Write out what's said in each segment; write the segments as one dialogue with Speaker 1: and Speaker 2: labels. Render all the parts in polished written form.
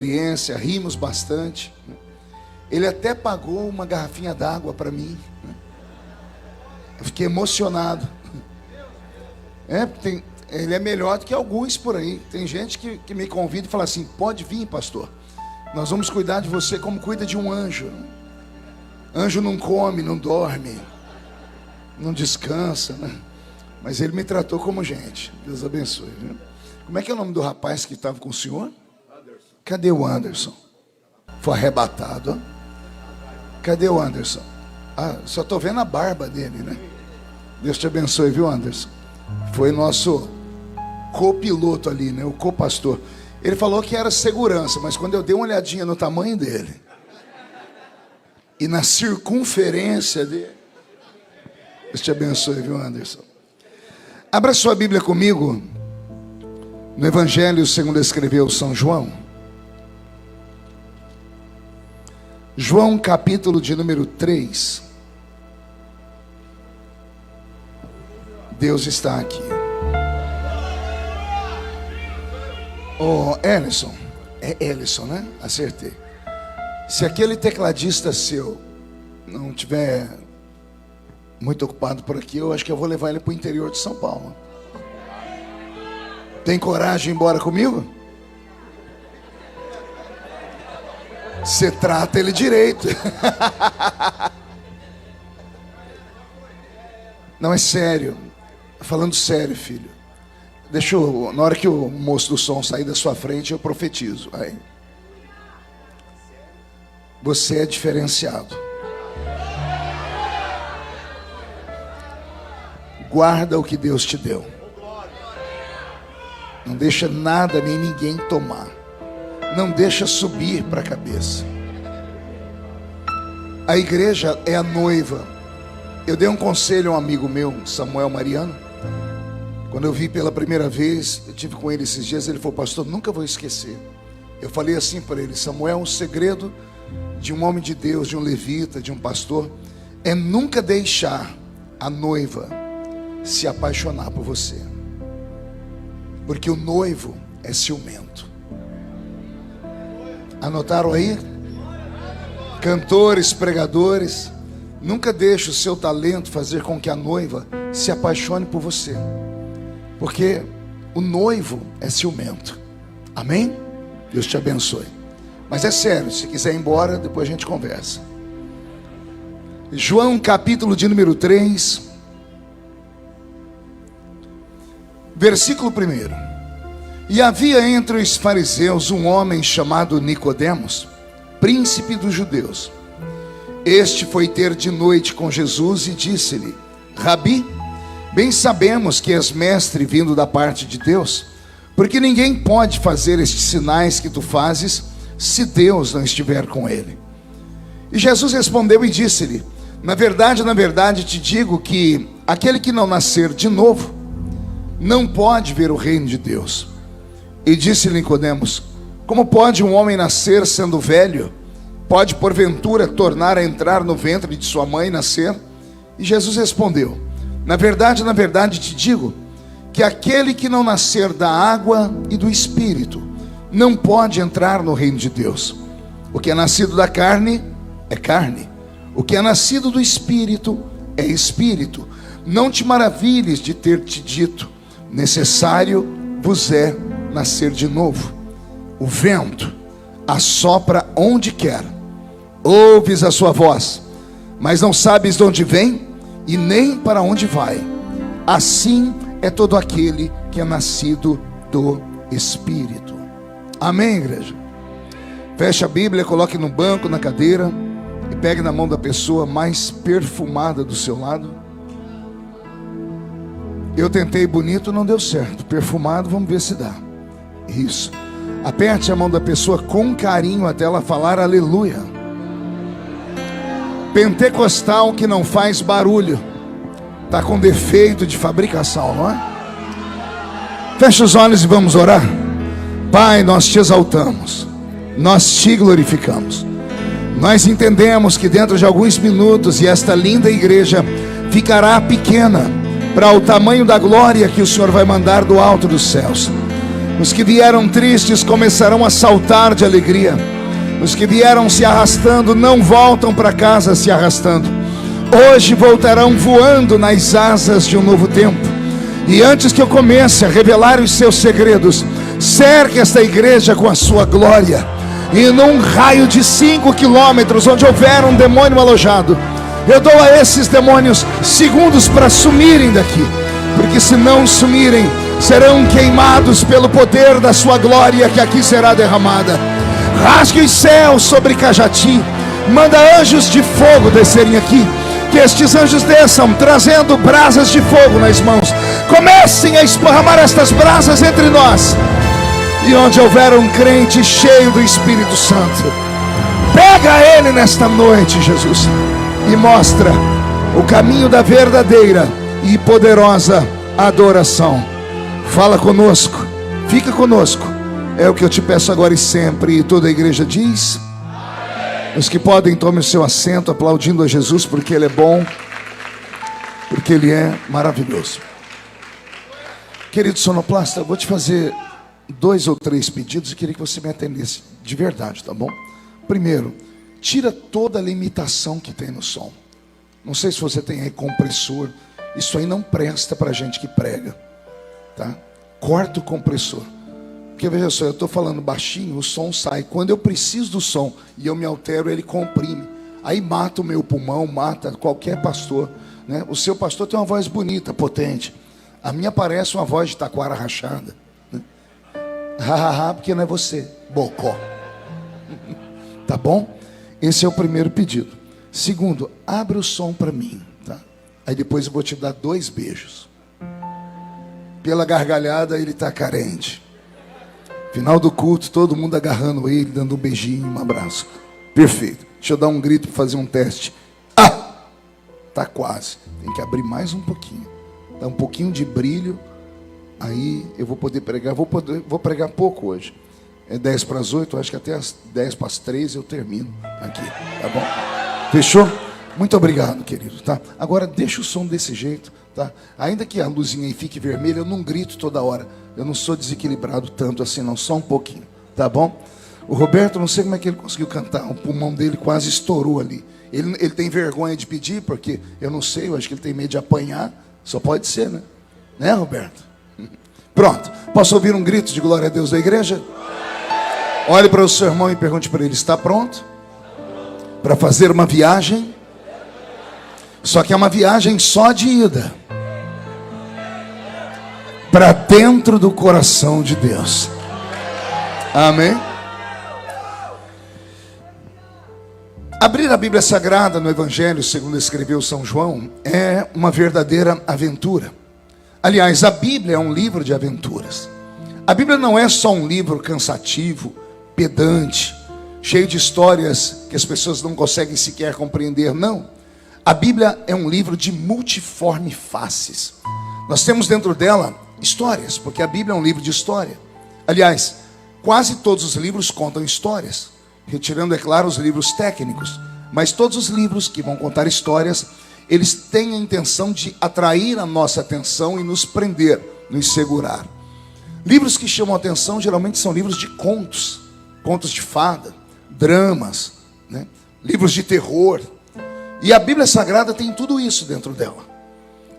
Speaker 1: experiência, rimos bastante. Ele até pagou uma garrafinha d'água para mim. Eu fiquei emocionado. Ele é melhor do que alguns por aí. Tem gente que me convida e fala assim: pode vir, pastor, nós vamos cuidar de você como cuida de um anjo. Anjo não come, não dorme, não descansa, né? Mas ele me tratou como gente. Deus abençoe, viu? Como é que é o nome do rapaz que estava com o senhor? Anderson. Cadê o Anderson? Foi arrebatado, ó. Cadê o Anderson? Ah, só estou vendo a barba dele, né? Deus te abençoe, viu, Anderson? Foi nosso copiloto ali, né? O copastor. Ele falou que era segurança, mas quando eu dei uma olhadinha no tamanho dele e na circunferência dele, Deus te abençoe, viu, Anderson? Abra sua Bíblia comigo no Evangelho segundo escreveu São João. João capítulo de número 3. Deus está aqui. Oh, Ellison. É Ellison, né? Acertei. Se aquele tecladista seu não tiver muito ocupado por aqui, eu acho que eu vou levar ele para o interior de São Paulo. Tem coragem de ir embora comigo? Você trata ele direito. Não, é sério. Falando sério, filho. Deixa eu, na hora que o moço do som sair da sua frente, eu profetizo. Aí. Você é diferenciado. Guarda o que Deus te deu. Não deixa nada nem ninguém tomar. Não deixa subir para a cabeça. A igreja é a noiva. Eu dei um conselho a um amigo meu, Samuel Mariano. Quando eu vi pela primeira vez, eu tive com ele esses dias, ele falou: pastor, nunca vou esquecer. Eu falei assim para ele: Samuel, um segredo de um homem de Deus, de um levita, de um pastor, é nunca deixar a noiva se apaixonar por você. Porque o noivo é ciumento. Anotaram aí? Cantores, pregadores, nunca deixe o seu talento fazer com que a noiva se apaixone por você. Porque o noivo é ciumento. Amém? Deus te abençoe. Mas é sério, se quiser ir embora, depois a gente conversa. João capítulo de número 3, versículo 1. E havia entre os fariseus um homem chamado Nicodemos, príncipe dos judeus. Este foi ter de noite com Jesus e disse-lhe: Rabi, bem sabemos que és mestre vindo da parte de Deus, porque ninguém pode fazer estes sinais que tu fazes se Deus não estiver com ele. E Jesus respondeu e disse-lhe: na verdade te digo que aquele que não nascer de novo não pode ver o reino de Deus. E disse-lhe Nicodemos: como pode um homem nascer sendo velho? Pode porventura tornar a entrar no ventre de sua mãe e nascer? E Jesus respondeu: na verdade te digo que aquele que não nascer da água e do Espírito não pode entrar no reino de Deus. O que é nascido da carne é carne, o que é nascido do Espírito é Espírito. Não te maravilhes de ter te dito: necessário vos é nascer de novo. O vento assopra onde quer, ouves a sua voz, mas não sabes de onde vem e nem para onde vai. Assim é todo aquele que é nascido do Espírito. Amém, igreja? Feche a Bíblia, coloque no banco, na cadeira, e pegue na mão da pessoa mais perfumada do seu lado. Eu tentei bonito, não deu certo. Perfumado, vamos ver se dá. Isso. Aperte a mão da pessoa com carinho até ela falar aleluia. Pentecostal que não faz barulho está com defeito de fabricação, não é? Feche os olhos e vamos orar. Pai, nós te exaltamos, nós te glorificamos. Nós entendemos que dentro de alguns minutos e esta linda igreja ficará pequena para o tamanho da glória que o Senhor vai mandar do alto dos céus. Os que vieram tristes começarão a saltar de alegria. Os que vieram se arrastando não voltam para casa se arrastando. Hoje voltarão voando nas asas de um novo tempo. E antes que eu comece a revelar os seus segredos, cerque esta igreja com a sua glória. E num raio de 5 quilômetros, onde houver um demônio alojado, eu dou a esses demônios segundos para sumirem daqui. Porque se não sumirem, serão queimados pelo poder da sua glória que aqui será derramada. Rasgue os céus sobre Cajati. Manda anjos de fogo descerem aqui. Que estes anjos desçam trazendo brasas de fogo nas mãos. Comecem a esparramar estas brasas entre nós. E onde houver um crente cheio do Espírito Santo, pega ele nesta noite, Jesus, e mostra o caminho da verdadeira e poderosa adoração. Fala conosco, fica conosco. É o que eu te peço agora e sempre. E toda a igreja diz: amém. Os que podem, tomem o seu assento, aplaudindo a Jesus, porque Ele é bom, porque Ele é maravilhoso. Querido sonoplasta, eu vou te fazer 2 ou 3 pedidos e queria que você me atendesse de verdade, tá bom? Primeiro, tira toda a limitação que tem no som. Não sei se você tem aí compressor. Isso aí não presta para gente que prega, tá? Corta o compressor. Porque veja só, eu estou falando baixinho, o som sai. Quando eu preciso do som e eu me altero, ele comprime. Aí mata o meu pulmão, mata qualquer pastor, né? O seu pastor tem uma voz bonita, potente. A minha parece uma voz de taquara rachada, né? Porque não é você, bocó. Tá bom? Esse é o primeiro pedido. Segundo, abre o som para mim, tá? Aí depois eu vou te dar 2 beijos. Pela gargalhada ele está carente. Final do culto, todo mundo agarrando ele, dando um beijinho, um abraço. Perfeito. Deixa eu dar um grito para fazer um teste. Tá quase. Tem que abrir mais um pouquinho. Dá um pouquinho de brilho. Aí eu vou poder pregar. Vou pregar pouco hoje. É 10 para as 8, acho que até as 10 para as 3 eu termino aqui. Tá bom? Fechou? Muito obrigado, querido, tá? Agora deixa o som desse jeito, tá? Ainda que a luzinha aí fique vermelha, eu não grito toda hora. Eu não sou desequilibrado tanto assim, não. Só um pouquinho, tá bom? O Roberto, não sei como é que ele conseguiu cantar. O pulmão dele quase estourou ali. Ele tem vergonha de pedir, porque eu não sei, eu acho que ele tem medo de apanhar. Só pode ser, né? Né, Roberto? Pronto. Posso ouvir um grito de glória a Deus da igreja? Olhe para o seu irmão e pergunte para ele: está pronto para fazer uma viagem? Só que é uma viagem só de ida para dentro do coração de Deus. Amém? Abrir a Bíblia Sagrada no Evangelho, segundo escreveu São João, é uma verdadeira aventura. Aliás, a Bíblia é um livro de aventuras. A Bíblia não é só um livro cansativo, pedante, cheio de histórias que as pessoas não conseguem sequer compreender, não. A Bíblia é um livro de multiforme faces. Nós temos dentro dela histórias, porque a Bíblia é um livro de história. Aliás, quase todos os livros contam histórias, retirando, é claro, os livros técnicos. Mas todos os livros que vão contar histórias, eles têm a intenção de atrair a nossa atenção e nos prender, nos segurar. Livros que chamam a atenção geralmente são livros de contos, contos de fada, dramas, né? Livros de terror. E a Bíblia Sagrada tem tudo isso dentro dela.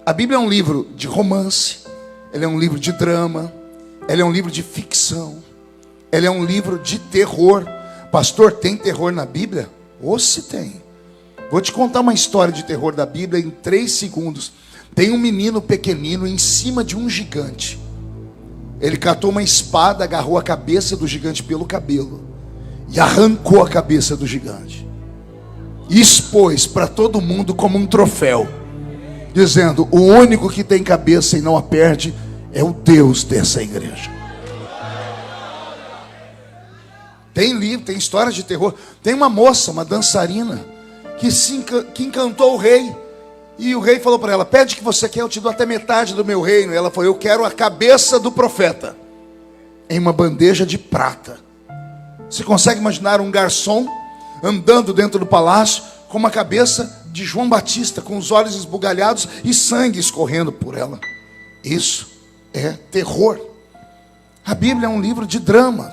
Speaker 1: A Bíblia é um livro de romance, ela é um livro de drama, ela é um livro de ficção, ela é um livro de terror. Pastor, tem terror na Bíblia? Ou se tem. Vou te contar uma história de terror da Bíblia em 3 segundos. Tem um menino pequenino em cima de um gigante. Ele catou uma espada, agarrou a cabeça do gigante pelo cabelo e arrancou a cabeça do gigante e expôs para todo mundo como um troféu, dizendo: o único que tem cabeça e não a perde é o Deus dessa igreja. Tem livro, tem histórias de terror. Tem uma moça, uma dançarina, que encantou o rei. E o rei falou para ela: pede o que você quer, eu te dou até metade do meu reino. E ela falou: eu quero a cabeça do profeta em uma bandeja de prata. Você consegue imaginar um garçom andando dentro do palácio com uma cabeça de João Batista, com os olhos esbugalhados e sangue escorrendo por ela? Isso é terror. A Bíblia é um livro de drama.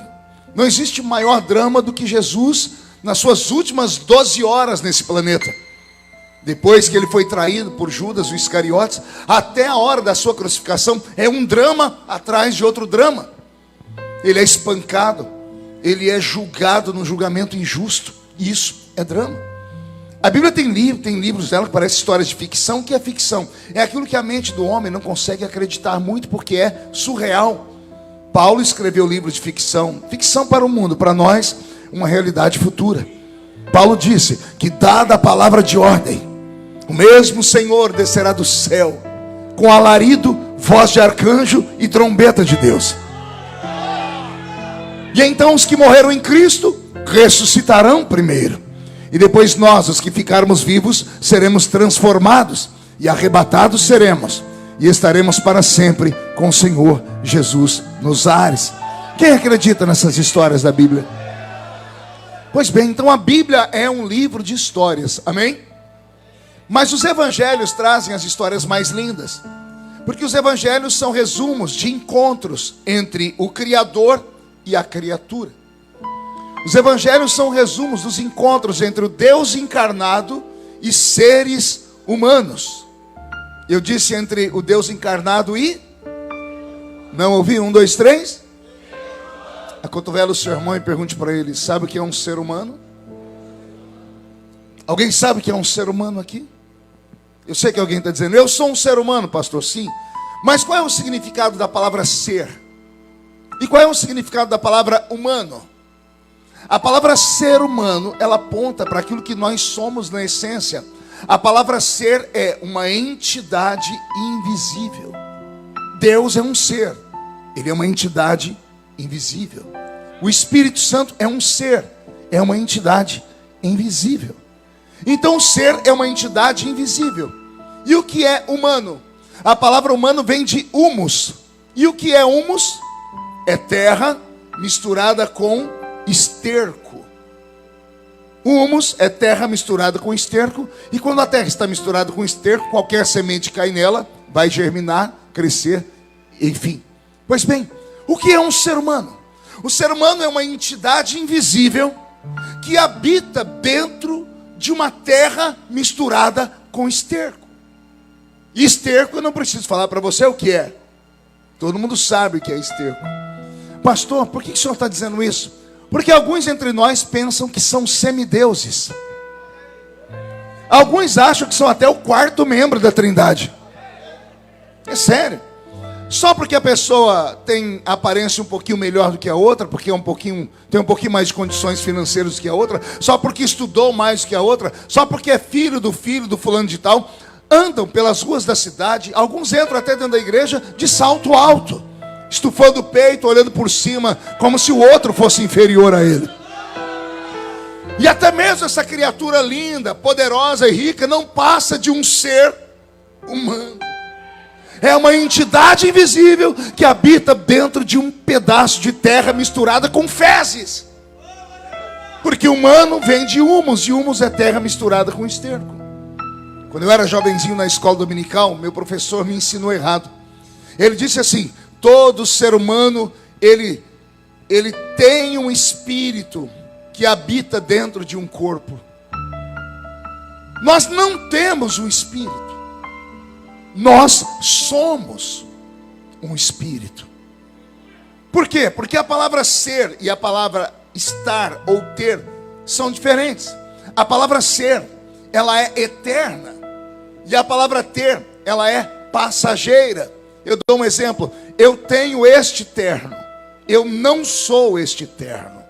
Speaker 1: Não existe maior drama do que Jesus nas suas últimas 12 horas nesse planeta. Depois que ele foi traído por Judas, o Iscariotes, até a hora da sua crucificação, é um drama atrás de outro drama. Ele é espancado, ele é julgado num julgamento injusto. Isso é drama. A Bíblia tem livros dela que parecem histórias de ficção. O que é ficção? É aquilo que a mente do homem não consegue acreditar muito porque é surreal. Paulo escreveu livros de ficção. Ficção para o mundo, para nós, uma realidade futura. Paulo disse que, dada a palavra de ordem, o mesmo Senhor descerá do céu, com alarido, voz de arcanjo e trombeta de Deus. E então os que morreram em Cristo ressuscitarão primeiro. E depois nós, os que ficarmos vivos, seremos transformados e arrebatados seremos. E estaremos para sempre com o Senhor Jesus nos ares. Quem acredita nessas histórias da Bíblia? Pois bem, então a Bíblia é um livro de histórias, amém? Mas os evangelhos trazem as histórias mais lindas, porque os evangelhos são resumos de encontros entre o Criador e a criatura. Os evangelhos são resumos dos encontros entre o Deus encarnado e seres humanos. Eu disse entre o Deus encarnado e... Não ouvi? 1, 2, 3. Acotovela o seu irmão e pergunte para ele: sabe o que é um ser humano? Alguém sabe o que é um ser humano aqui? Eu sei que alguém está dizendo: eu sou um ser humano, pastor. Sim. Mas qual é o significado da palavra ser? E qual é o significado da palavra humano? A palavra ser humano, ela aponta para aquilo que nós somos na essência. A palavra ser é uma entidade invisível. Deus é um ser, ele é uma entidade invisível. O Espírito Santo é um ser, é uma entidade invisível. Então o ser é uma entidade invisível. E o que é humano? A palavra humano vem de humus. E o que é humus? É terra misturada com esterco. O humus é terra misturada com esterco. E quando a terra está misturada com esterco, qualquer semente que cai nela vai germinar, crescer, enfim. Pois bem, o que é um ser humano? O ser humano é uma entidade invisível que habita dentro de uma terra misturada com esterco. E esterco, eu não preciso falar para você o que é. Todo mundo sabe o que é esterco. Pastor, por que o senhor está dizendo isso? Porque alguns entre nós pensam que são semideuses. Alguns acham que são até o 4º membro da Trindade. É sério. Só porque a pessoa tem aparência um pouquinho melhor do que a outra, porque tem um pouquinho mais de condições financeiras do que a outra, só porque estudou mais do que a outra, só porque é filho do fulano de tal, andam pelas ruas da cidade, alguns entram até dentro da igreja de salto alto, estufando o peito, olhando por cima, como se o outro fosse inferior a ele. E até mesmo essa criatura linda, poderosa e rica não passa de um ser humano. É uma entidade invisível que habita dentro de um pedaço de terra misturada com fezes. Porque humano vem de humus, e humus é terra misturada com esterco. Quando eu era jovenzinho na escola dominical, meu professor me ensinou errado. Ele disse assim: todo ser humano, ele tem um espírito que habita dentro de um corpo. Nós não temos um espírito. Nós somos um espírito. Por quê? Porque a palavra ser e a palavra estar ou ter são diferentes. A palavra ser, ela é eterna. E a palavra ter, ela é passageira. Eu dou um exemplo. Eu tenho este terno. Eu não sou este terno.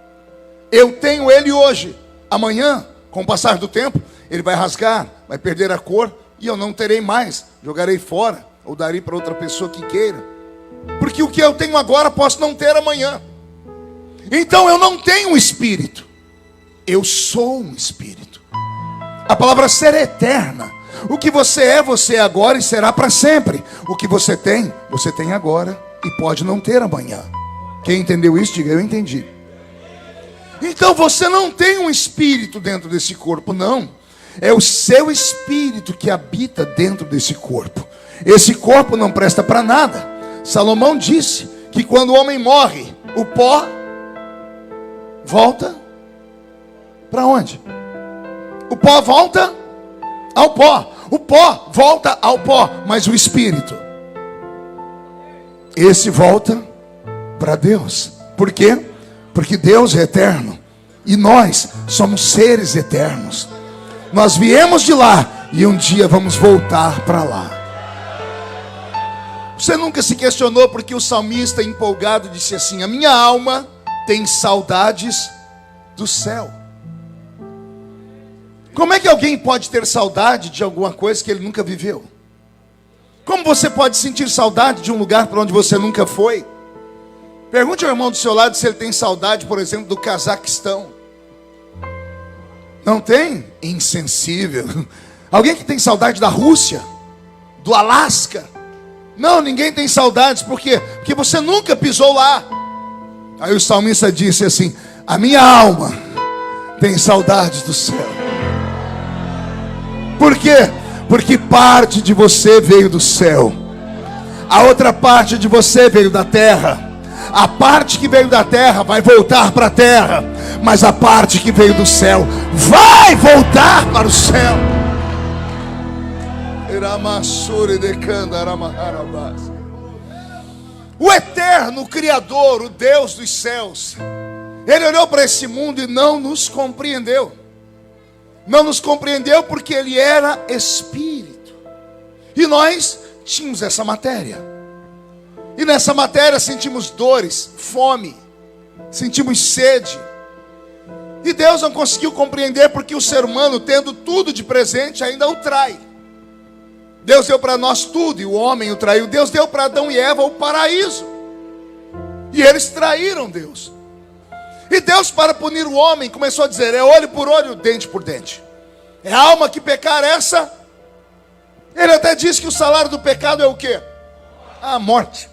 Speaker 1: Eu tenho ele hoje. Amanhã, com o passar do tempo, ele vai rasgar, vai perder a cor, e eu não terei mais, jogarei fora, ou darei para outra pessoa que queira. Porque o que eu tenho agora, posso não ter amanhã. Então eu não tenho um espírito, eu sou um espírito. A palavra ser é eterna. O que você é agora e será para sempre. O que você tem agora e pode não ter amanhã. Quem entendeu isso, diga: eu entendi. Então você não tem um espírito dentro desse corpo, não. É o seu espírito que habita dentro desse corpo. Esse corpo não presta para nada. Salomão disse que quando o homem morre, o pó volta para onde? O pó volta ao pó. O pó volta ao pó, mas o espírito, esse volta para Deus. Por quê? Porque Deus é eterno e nós somos seres eternos. Nós viemos de lá e um dia vamos voltar para lá. Você nunca se questionou porque o salmista empolgado disse assim: a minha alma tem saudades do céu. Como é que alguém pode ter saudade de alguma coisa que ele nunca viveu? Como você pode sentir saudade de um lugar para onde você nunca foi? Pergunte ao irmão do seu lado se ele tem saudade, por exemplo, do Cazaquistão. Não tem? Insensível. Alguém que tem saudade da Rússia? Do Alasca? Não, ninguém tem saudades. Por quê? Porque você nunca pisou lá. Aí o salmista disse assim: a minha alma tem saudades do céu. Por quê? Porque parte de você veio do céu, a outra parte de você veio da terra. A parte que veio da terra vai voltar para a terra, mas a parte que veio do céu vai voltar para o céu. O eterno, o Criador, o Deus dos céus, Ele olhou para esse mundo e não nos compreendeu. Não nos compreendeu porque Ele era Espírito. E nós tínhamos essa matéria. E nessa matéria sentimos dores, fome, sentimos sede. E Deus não conseguiu compreender porque o ser humano, tendo tudo de presente, ainda o trai. Deus deu para nós tudo e o homem o traiu. Deus deu para Adão e Eva o paraíso. E eles traíram Deus. E Deus, para punir o homem, começou a dizer: é olho por olho, dente por dente. É alma que pecar essa. Ele até disse que o salário do pecado é o quê? A morte.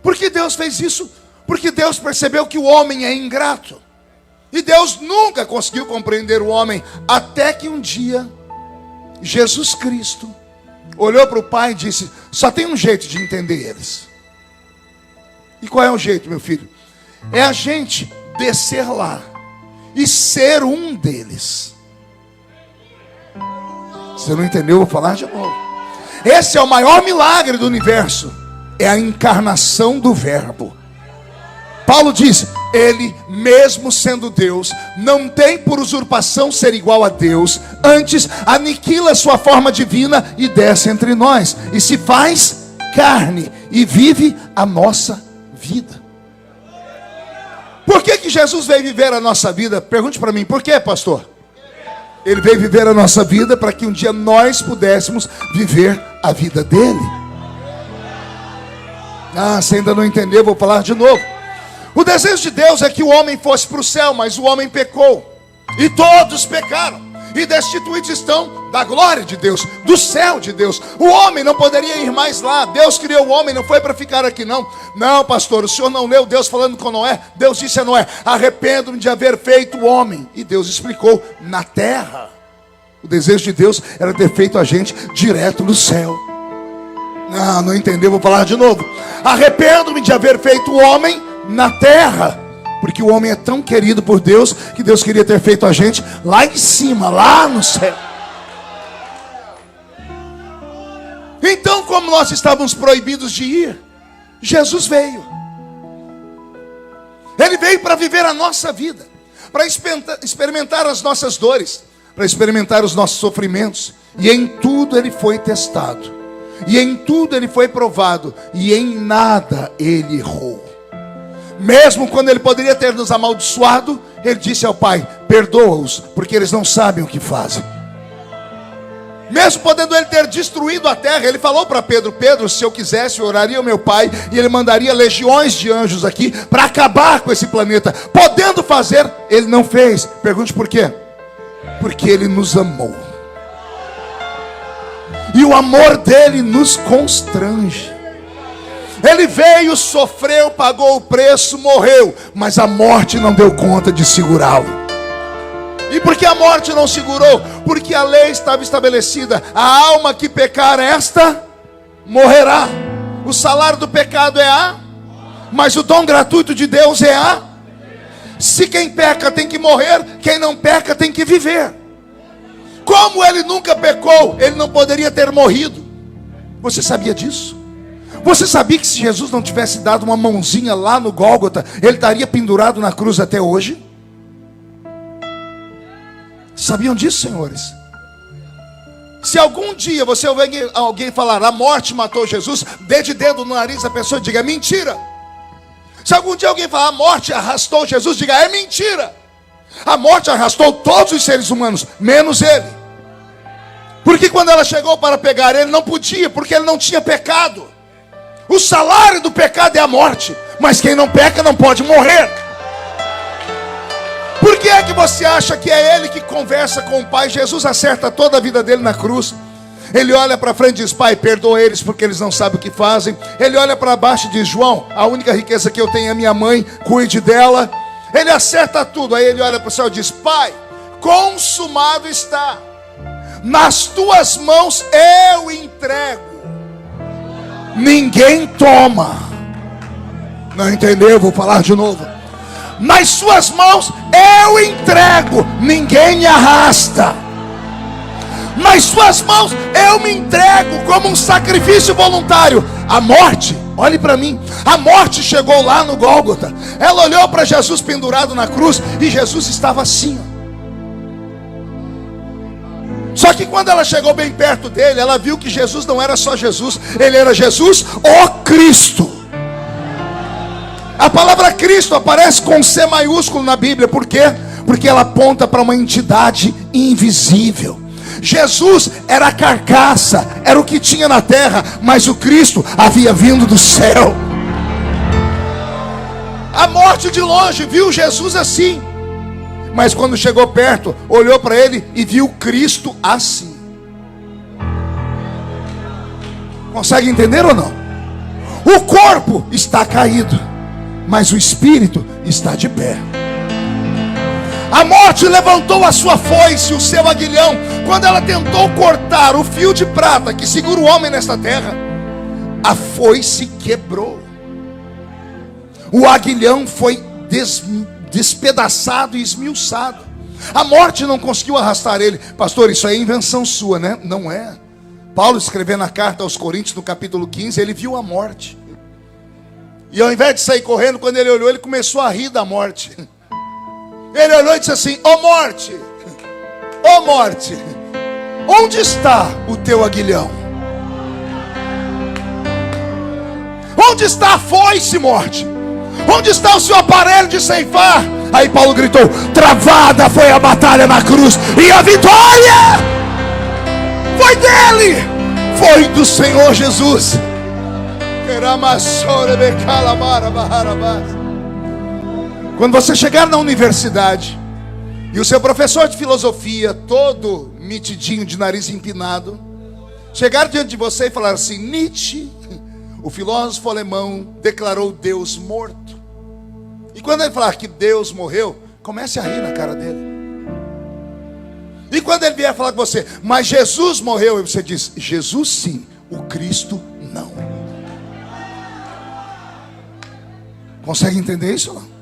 Speaker 1: Por que Deus fez isso? Porque Deus percebeu que o homem é ingrato. E Deus nunca conseguiu compreender o homem, até que um dia Jesus Cristo olhou para o Pai e disse: só tem um jeito de entender eles. E qual é o jeito, meu filho? É a gente descer lá e ser um deles. Você não entendeu? Eu vou falar de novo. Esse é o maior milagre do universo. É a encarnação do Verbo. Paulo diz: Ele, mesmo sendo Deus, não tem por usurpação ser igual a Deus. Antes, aniquila sua forma divina e desce entre nós. E se faz carne e vive a nossa vida. Por que Jesus veio viver a nossa vida? Pergunte para mim, por que, pastor? Ele veio viver a nossa vida para que um dia nós pudéssemos viver a vida dele. Ah, você ainda não entendeu, vou falar de novo. O desejo de Deus é que o homem fosse para o céu, mas o homem pecou. E todos pecaram. E destituídos estão da glória de Deus, do céu de Deus. O homem não poderia ir mais lá. Deus criou o homem, não foi para ficar aqui não. Não, pastor, o senhor não leu Deus falando com Noé? Deus disse a Noé: arrependo-me de haver feito o homem. E Deus explicou: na terra. O desejo de Deus era ter feito a gente direto no céu. Não entendeu, vou falar de novo. Arrependo-me de haver feito o homem na terra. Porque o homem é tão querido por Deus que Deus queria ter feito a gente lá em cima, lá no céu. Então, como nós estávamos proibidos de ir, Jesus veio. Ele veio para viver a nossa vida, para experimentar as nossas dores, para experimentar os nossos sofrimentos. E em tudo Ele foi testado, e em tudo Ele foi provado, e em nada Ele errou. Mesmo quando Ele poderia ter nos amaldiçoado, Ele disse ao Pai: perdoa-os, porque eles não sabem o que fazem. Mesmo podendo Ele ter destruído a terra, Ele falou para Pedro: Pedro, se eu quisesse, eu oraria ao meu Pai, e Ele mandaria legiões de anjos aqui, para acabar com esse planeta. Podendo fazer, Ele não fez. Pergunte por quê? Porque Ele nos amou. E o amor dEle nos constrange. Ele veio, sofreu, pagou o preço, morreu, mas a morte não deu conta de segurá-lo. E por que a morte não segurou? Porque a lei estava estabelecida: a alma que pecar, esta morrerá. O salário do pecado é a... Mas o dom gratuito de Deus é a... Se quem peca tem que morrer, quem não peca tem que viver. Como ele nunca pecou, ele não poderia ter morrido. Você sabia disso? Você sabia que se Jesus não tivesse dado uma mãozinha lá no Gólgota, ele estaria pendurado na cruz até hoje? Sabiam disso, senhores? Se algum dia você ouvir alguém falar, a morte matou Jesus, dê de dedo no nariz da pessoa e diga, é mentira. Se algum dia alguém falar, a morte arrastou Jesus, diga, é mentira. A morte arrastou todos os seres humanos, menos ele. Porque quando ela chegou para pegar ele, não podia, porque ele não tinha pecado. O salário do pecado é a morte, mas quem não peca não pode morrer. Por que é que você acha que é ele que conversa com o Pai? Jesus acerta toda a vida dele na cruz. Ele olha para frente e diz, Pai, perdoa eles porque eles não sabem o que fazem. Ele olha para baixo e diz, João, a única riqueza que eu tenho é minha mãe, cuide dela. Ele acerta tudo, aí ele olha para o céu e diz, Pai, consumado está. Nas tuas mãos eu entrego. Ninguém toma. Não entendeu? Vou falar de novo. Nas suas mãos eu entrego. Ninguém me arrasta. Nas suas mãos eu me entrego como um sacrifício voluntário. A morte, olhe para mim, a morte chegou lá no Gólgota. Ela olhou para Jesus pendurado na cruz e Jesus estava assim. Só que quando ela chegou bem perto dele, ela viu que Jesus não era só Jesus, ele era Jesus, o Cristo. A palavra Cristo aparece com C maiúsculo na Bíblia. Por quê? Porque ela aponta para uma entidade invisível. Jesus era a carcaça, era o que tinha na terra, mas o Cristo havia vindo do céu. A morte de longe viu Jesus assim, mas quando chegou perto, olhou para ele e viu Cristo assim. Consegue entender ou não? O corpo está caído, mas o espírito está de pé. A morte levantou a sua foice, o seu aguilhão. Quando ela tentou cortar o fio de prata que segura o homem nesta terra, a foice quebrou. O aguilhão foi despedaçado e esmiuçado. A morte não conseguiu arrastar ele. Pastor, isso aí é invenção sua, né? Não é. Paulo escrevendo a carta aos Coríntios no capítulo 15, ele viu a morte. E ao invés de sair correndo, quando ele olhou, ele começou a rir da morte. Ele olhou e disse assim, ó morte, ó morte, onde está o teu aguilhão? Onde está a foice, morte? Onde está o seu aparelho de ceifar? Aí Paulo gritou, travada foi a batalha na cruz, e a vitória foi dele, foi do Senhor Jesus. Quando você chegar na universidade e o seu professor de filosofia, todo mitidinho de nariz empinado, chegar diante de você e falar assim, Nietzsche, o filósofo alemão, declarou Deus morto. E quando ele falar que Deus morreu, comece a rir na cara dele. E quando ele vier falar com você, mas Jesus morreu, e você diz, Jesus sim, o Cristo não. Consegue entender isso ou não?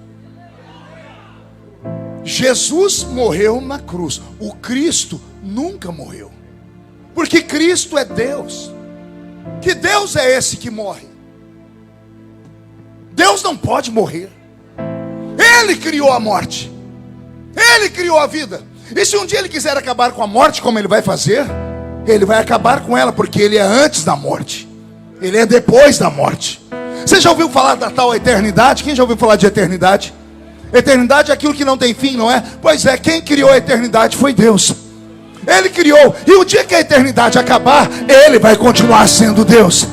Speaker 1: Jesus morreu na cruz. O Cristo nunca morreu. Porque Cristo é Deus. Que Deus é esse que morre? Deus não pode morrer. Ele criou a morte. Ele criou a vida. E se um dia ele quiser acabar com a morte, como ele vai fazer? Ele vai acabar com ela, porque ele é antes da morte. Ele é depois da morte. Você já ouviu falar da tal eternidade? Quem já ouviu falar de eternidade? Eternidade é aquilo que não tem fim, não é? Pois é, quem criou a eternidade foi Deus. Ele criou, e o dia que a eternidade acabar, Ele vai continuar sendo Deus.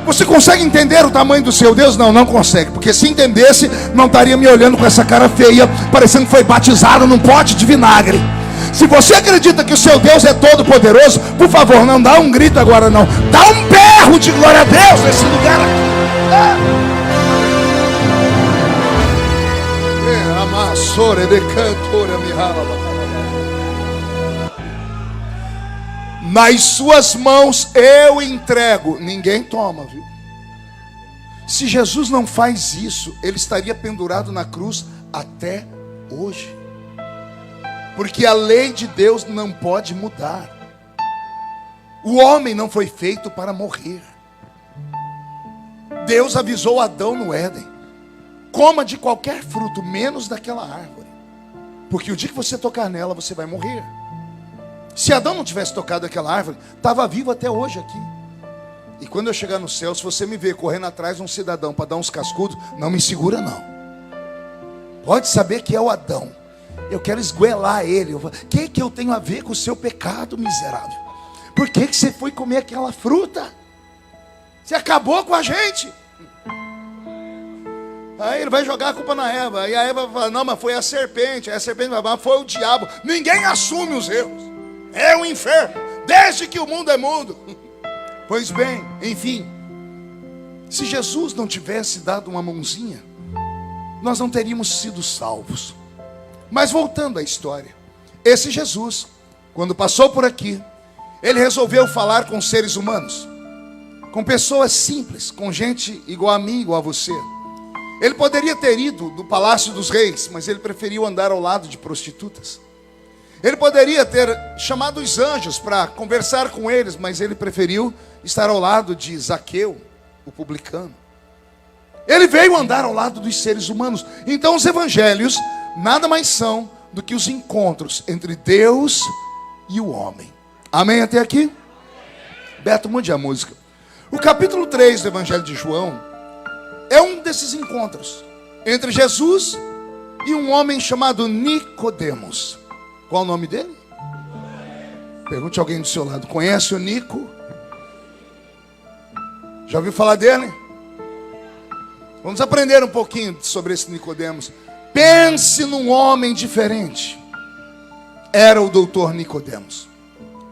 Speaker 1: Você consegue entender o tamanho do seu Deus? Não, não consegue, porque se entendesse, não estaria me olhando com essa cara feia, parecendo que foi batizado num pote de vinagre. Se você acredita que o seu Deus é todo poderoso, por favor, não dá um grito agora não, dá um berro de glória a Deus nesse lugar aqui. Nas suas mãos eu entrego. Ninguém toma, viu? Se Jesus não faz isso, ele estaria pendurado na cruz até hoje. Porque a lei de Deus não pode mudar. O homem não foi feito para morrer. Deus avisou Adão no Éden: coma de qualquer fruto, menos daquela árvore, porque o dia que você tocar nela, você vai morrer. Se Adão não tivesse tocado aquela árvore, estava vivo até hoje aqui. E quando eu chegar no céu, se você me ver correndo atrás de um cidadão para dar uns cascudos, não me segura não. Pode saber que é o Adão. Eu quero esguelar ele. O que eu tenho a ver com o seu pecado, miserável? Por que você foi comer aquela fruta? Você acabou com a gente. Aí ele vai jogar a culpa na Eva. E a Eva vai falar: não, mas foi a serpente. Aí a serpente vai falar: foi o diabo. Ninguém assume os erros. É o inferno, desde que o mundo é mundo. Pois bem, enfim, se Jesus não tivesse dado uma mãozinha, nós não teríamos sido salvos. Mas voltando à história, esse Jesus, quando passou por aqui, ele resolveu falar com seres humanos, com pessoas simples, com gente igual a mim, igual a você. Ele poderia ter ido do Palácio dos Reis, mas ele preferiu andar ao lado de prostitutas. Ele poderia ter chamado os anjos para conversar com eles, mas ele preferiu estar ao lado de Zaqueu, o publicano. Ele veio andar ao lado dos seres humanos. Então os evangelhos nada mais são do que os encontros entre Deus e o homem. Amém até aqui? Beto, mude a música. O capítulo 3 do Evangelho de João é um desses encontros entre Jesus e um homem chamado Nicodemos. Qual o nome dele? Pergunte a alguém do seu lado: conhece o Nico? Já ouviu falar dele? Vamos aprender um pouquinho sobre esse Nicodemos. Pense num homem diferente. Era o doutor Nicodemos.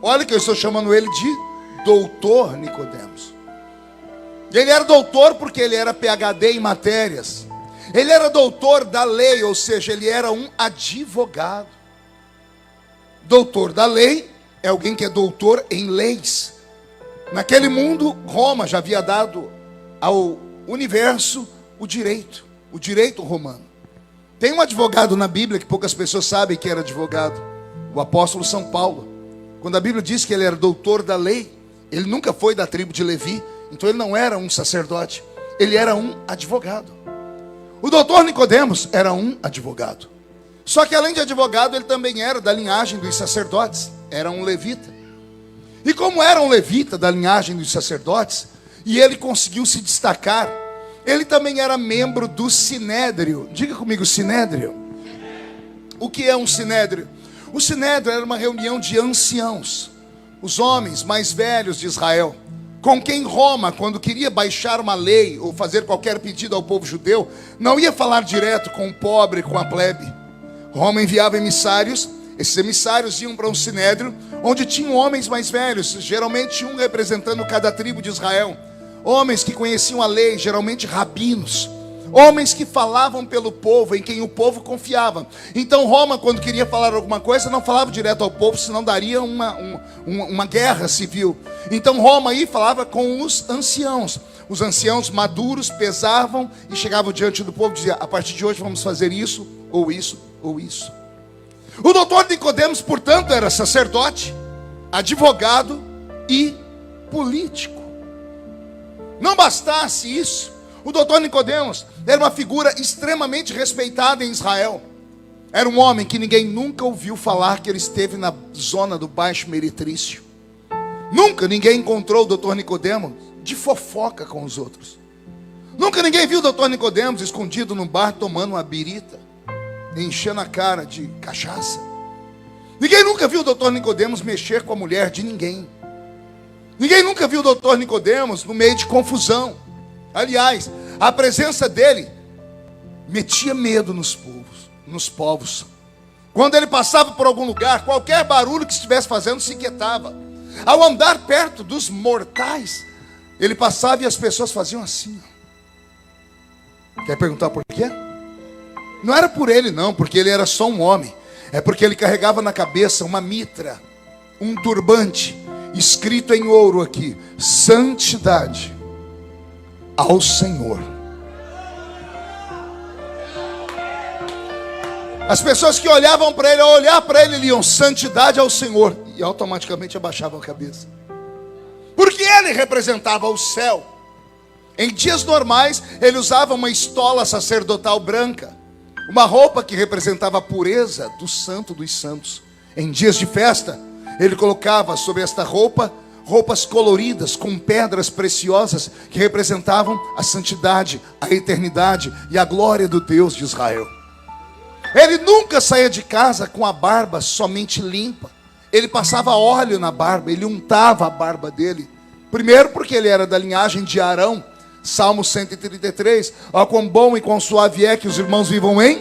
Speaker 1: Olha que eu estou chamando ele de doutor Nicodemos. Ele era doutor porque ele era PhD em matérias. Ele era doutor da lei, ou seja, ele era um advogado. Doutor da lei é alguém que é doutor em leis. Naquele mundo, Roma já havia dado ao universo o direito romano. Tem um advogado na Bíblia que poucas pessoas sabem que era advogado, o apóstolo São Paulo. Quando a Bíblia diz que ele era doutor da lei, ele nunca foi da tribo de Levi, então ele não era um sacerdote, ele era um advogado. O doutor Nicodemos era um advogado. Só que além de advogado, ele também era da linhagem dos sacerdotes, era um levita. E como era um levita da linhagem dos sacerdotes, e ele conseguiu se destacar, ele também era membro do Sinédrio. Diga comigo, Sinédrio. O que é um Sinédrio? O Sinédrio era uma reunião de anciãos, os homens mais velhos de Israel, com quem Roma, quando queria baixar uma lei ou fazer qualquer pedido ao povo judeu, não ia falar direto com o pobre, com a plebe. Roma enviava emissários. Esses emissários iam para um sinédrio, onde tinham homens mais velhos, geralmente um representando cada tribo de Israel. Homens que conheciam a lei, geralmente rabinos. Homens que falavam pelo povo, em quem o povo confiava. Então Roma, quando queria falar alguma coisa, não falava direto ao povo, senão daria uma guerra civil. Então Roma aí falava com os anciãos. Os anciãos maduros pesavam e chegavam diante do povo e diziam: a partir de hoje vamos fazer isso, ou isso, ou isso. O doutor Nicodemos, portanto, era sacerdote, advogado e político. Não bastasse isso, o doutor Nicodemos era uma figura extremamente respeitada em Israel. Era um homem que ninguém nunca ouviu falar que ele esteve na zona do Baixo Meretrício. Nunca ninguém encontrou o doutor Nicodemos de fofoca com os outros. Nunca ninguém viu o doutor Nicodemos escondido no bar tomando uma birita, enchendo a cara de cachaça. Ninguém nunca viu o doutor Nicodemos mexer com a mulher de ninguém. Ninguém nunca viu o doutor Nicodemos no meio de confusão. Aliás, a presença dele metia medo nos povos. Quando ele passava por algum lugar, qualquer barulho que estivesse fazendo se inquietava. Ao andar perto dos mortais, ele passava e as pessoas faziam assim. Quer perguntar por quê? Não era por ele não, porque ele era só um homem. É porque ele carregava na cabeça uma mitra, um turbante, escrito em ouro aqui: santidade, ao Senhor. As pessoas que olhavam para ele, ao olhar para ele, liam santidade ao Senhor, e automaticamente abaixavam a cabeça, porque ele representava o céu. Em dias normais, ele usava uma estola sacerdotal branca, uma roupa que representava a pureza do santo dos santos. Em dias de festa, ele colocava sobre esta roupa roupas coloridas com pedras preciosas que representavam a santidade, a eternidade e a glória do Deus de Israel. Ele nunca saía de casa com a barba somente limpa. Ele passava óleo na barba, ele untava a barba dele. Primeiro porque ele era da linhagem de Arão. Salmo 133, ó quão bom e quão suave é que os irmãos vivam em.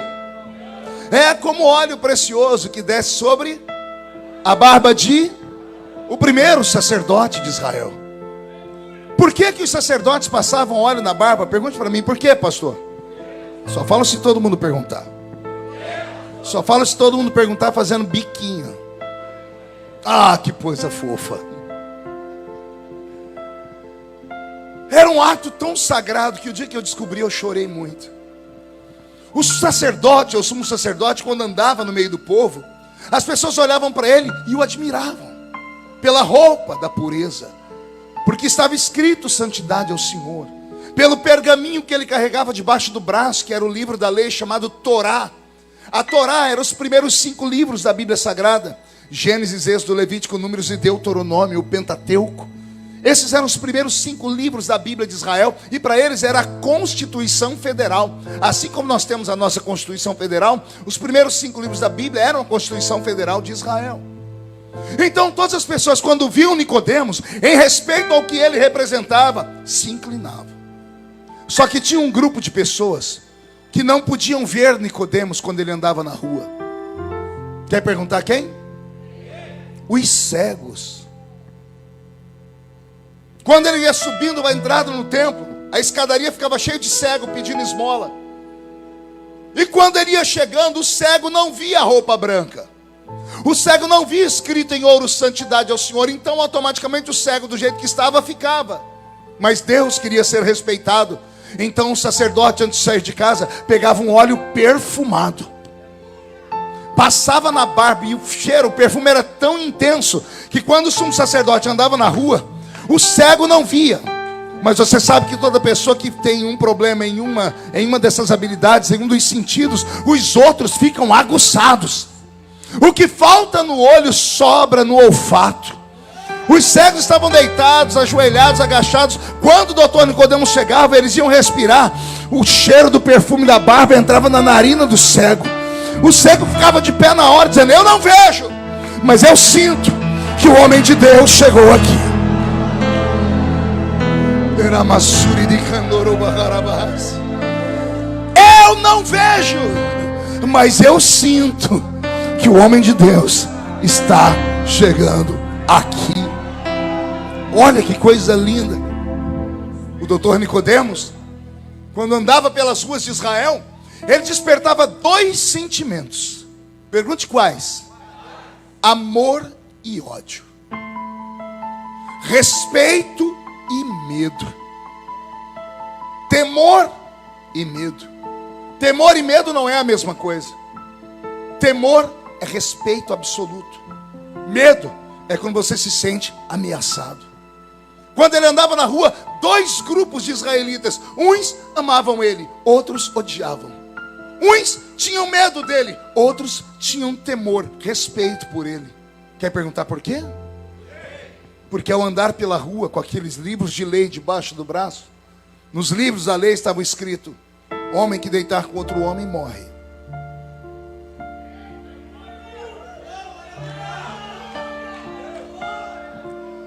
Speaker 1: É como óleo precioso que desce sobre a barba de o primeiro sacerdote de Israel. Por que os sacerdotes passavam óleo na barba? Pergunte para mim, por quê, pastor? Só falo se todo mundo perguntar. Só falo se todo mundo perguntar fazendo biquinho. Ah, que coisa fofa. Era um ato tão sagrado que o dia que eu descobri eu chorei muito. O sacerdote, o sumo sacerdote, quando andava no meio do povo, as pessoas olhavam para ele e o admiravam pela roupa da pureza, porque estava escrito santidade ao Senhor, pelo pergaminho que ele carregava debaixo do braço, que era o livro da lei chamado Torá. A Torá era os primeiros 5 livros da Bíblia Sagrada: Gênesis, Êxodo, Levítico, Números e Deuteronômio, o Pentateuco. Esses eram os primeiros 5 livros da Bíblia de Israel, e para eles era a Constituição Federal. Assim como nós temos a nossa Constituição Federal, os primeiros 5 livros da Bíblia eram a Constituição Federal de Israel. Então todas as pessoas, quando viam Nicodemos, em respeito ao que ele representava, se inclinavam. Só que tinha um grupo de pessoas que não podiam ver Nicodemos quando ele andava na rua. Quer perguntar quem? Os cegos. Quando ele ia subindo a entrada no templo, a escadaria ficava cheia de cego pedindo esmola. E quando ele ia chegando, o cego não via a roupa branca. O cego não via escrito em ouro santidade ao Senhor. Então automaticamente o cego, do jeito que estava, ficava. Mas Deus queria ser respeitado. Então o sacerdote, antes de sair de casa, pegava um óleo perfumado, passava na barba, e o cheiro, o perfume era tão intenso que quando o sumo sacerdote andava na rua, o cego não via. Mas você sabe que toda pessoa que tem um problema em uma dessas habilidades, em um dos sentidos, os outros ficam aguçados. O que falta no olho sobra no olfato. Os cegos estavam deitados, ajoelhados, agachados. Quando o doutor Nicodemos chegava, eles iam respirar. O cheiro do perfume da barba entrava na narina do cego. O cego ficava de pé na hora, dizendo: eu não vejo, mas eu sinto que o homem de Deus chegou aqui. Eu não vejo, mas eu sinto que o homem de Deus está chegando aqui. Olha que coisa linda. O doutor Nicodemos, quando andava pelas ruas de Israel, ele despertava 2 sentimentos. Pergunte quais: amor e ódio, respeito e medo, temor e medo. Temor e medo não é a mesma coisa. Temor é respeito absoluto. Medo é quando você se sente ameaçado. Quando ele andava na rua, 2 grupos de israelitas, uns amavam ele, outros odiavam. Uns tinham medo dele, outros tinham temor, respeito por ele. Quer perguntar por quê? Porque ao andar pela rua com aqueles livros de lei debaixo do braço, nos livros da lei estava escrito: homem que deitar com outro homem morre.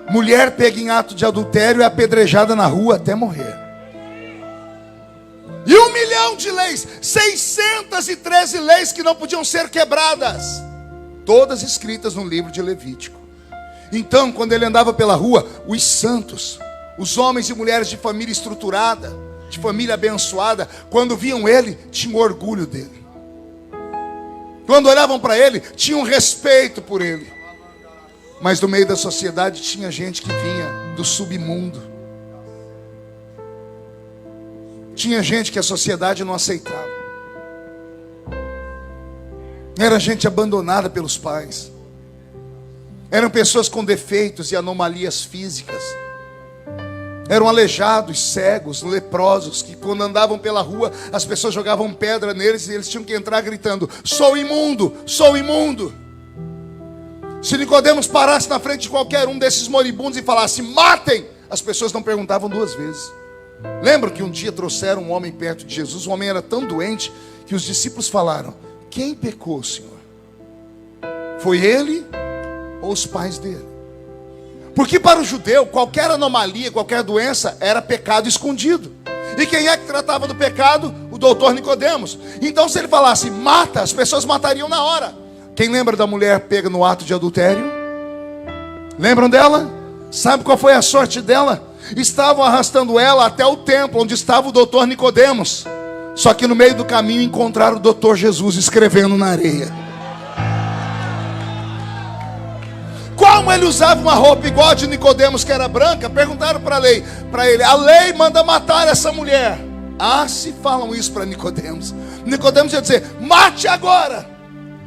Speaker 1: Mulher pega em ato de adultério é apedrejada na rua até morrer. E 1 milhão de leis, 613 leis que não podiam ser quebradas, todas escritas no livro de Levítico. Então, quando ele andava pela rua, os santos, os homens e mulheres de família estruturada, de família abençoada, quando viam ele, tinham orgulho dele. Quando olhavam para ele, tinham respeito por ele. Mas no meio da sociedade tinha gente que vinha do submundo. Tinha gente que a sociedade não aceitava. Era gente abandonada pelos pais. Eram pessoas com defeitos e anomalias físicas. Eram aleijados, cegos, leprosos, que quando andavam pela rua, as pessoas jogavam pedra neles e eles tinham que entrar gritando: sou imundo, sou imundo. Se Nicodemos parasse na frente de qualquer um desses moribundos e falasse: matem, as pessoas não perguntavam duas vezes. Lembram que um dia trouxeram um homem perto de Jesus. O homem era tão doente que os discípulos falaram: quem pecou, Senhor? Foi ele ou os pais dele? Porque para o judeu, qualquer anomalia, qualquer doença era pecado escondido. E quem é que tratava do pecado? O doutor Nicodemos. Então se ele falasse mata, as pessoas matariam na hora. Quem lembra da mulher pega no ato de adultério? Lembram dela? Sabe qual foi a sorte dela? Estavam arrastando ela até o templo onde estava o doutor Nicodemos. Só que no meio do caminho encontraram o doutor Jesus escrevendo na areia. Como ele usava uma roupa igual a de Nicodemos, que era branca, perguntaram para ele: a lei manda matar essa mulher. Ah, se falam isso para Nicodemos. Nicodemos ia dizer: mate agora.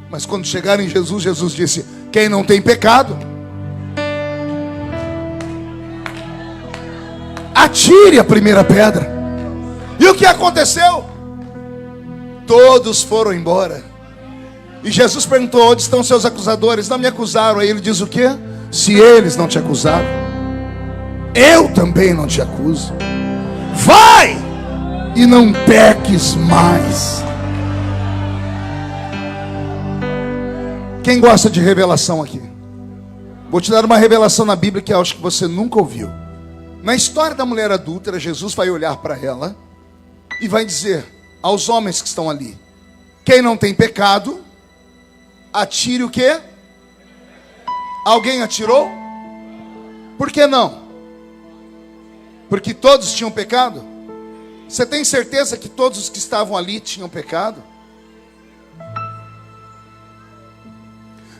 Speaker 1: Mas quando chegaram em Jesus, Jesus disse: quem não tem pecado, atire a primeira pedra. E o que aconteceu? Todos foram embora. E Jesus perguntou: onde estão seus acusadores? Não me acusaram. Aí ele diz o quê? Se eles não te acusaram, eu também não te acuso. Vai e não peques mais. Quem gosta de revelação aqui? Vou te dar uma revelação na Bíblia que eu acho que você nunca ouviu. Na história da mulher adúltera, Jesus vai olhar para ela e vai dizer aos homens que estão ali: quem não tem pecado, atire o quê? Alguém atirou? Por que não? Porque todos tinham pecado? Você tem certeza que todos os que estavam ali tinham pecado?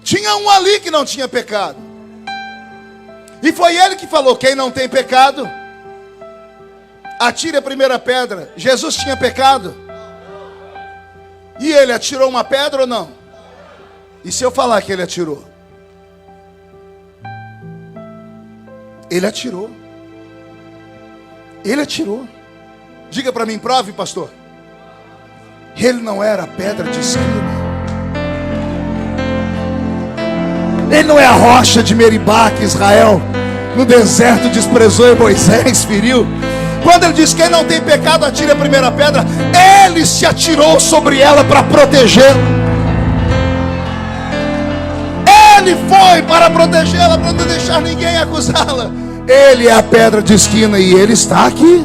Speaker 1: Tinha um ali que não tinha pecado. E foi ele que falou: quem não tem pecado, atire a primeira pedra. Jesus tinha pecado? E ele atirou uma pedra ou não? E se eu falar que ele atirou? Ele atirou. Ele atirou. Diga para mim, prove, pastor. Ele não era pedra de esquina. Ele não é a rocha de Meribá que Israel no deserto desprezou e Moisés feriu. Quando ele diz: quem não tem pecado, atire a primeira pedra, ele se atirou sobre ela para protegê-la. Ele foi para protegê-la, para não deixar ninguém acusá-la. Ele é a pedra de esquina e ele está aqui.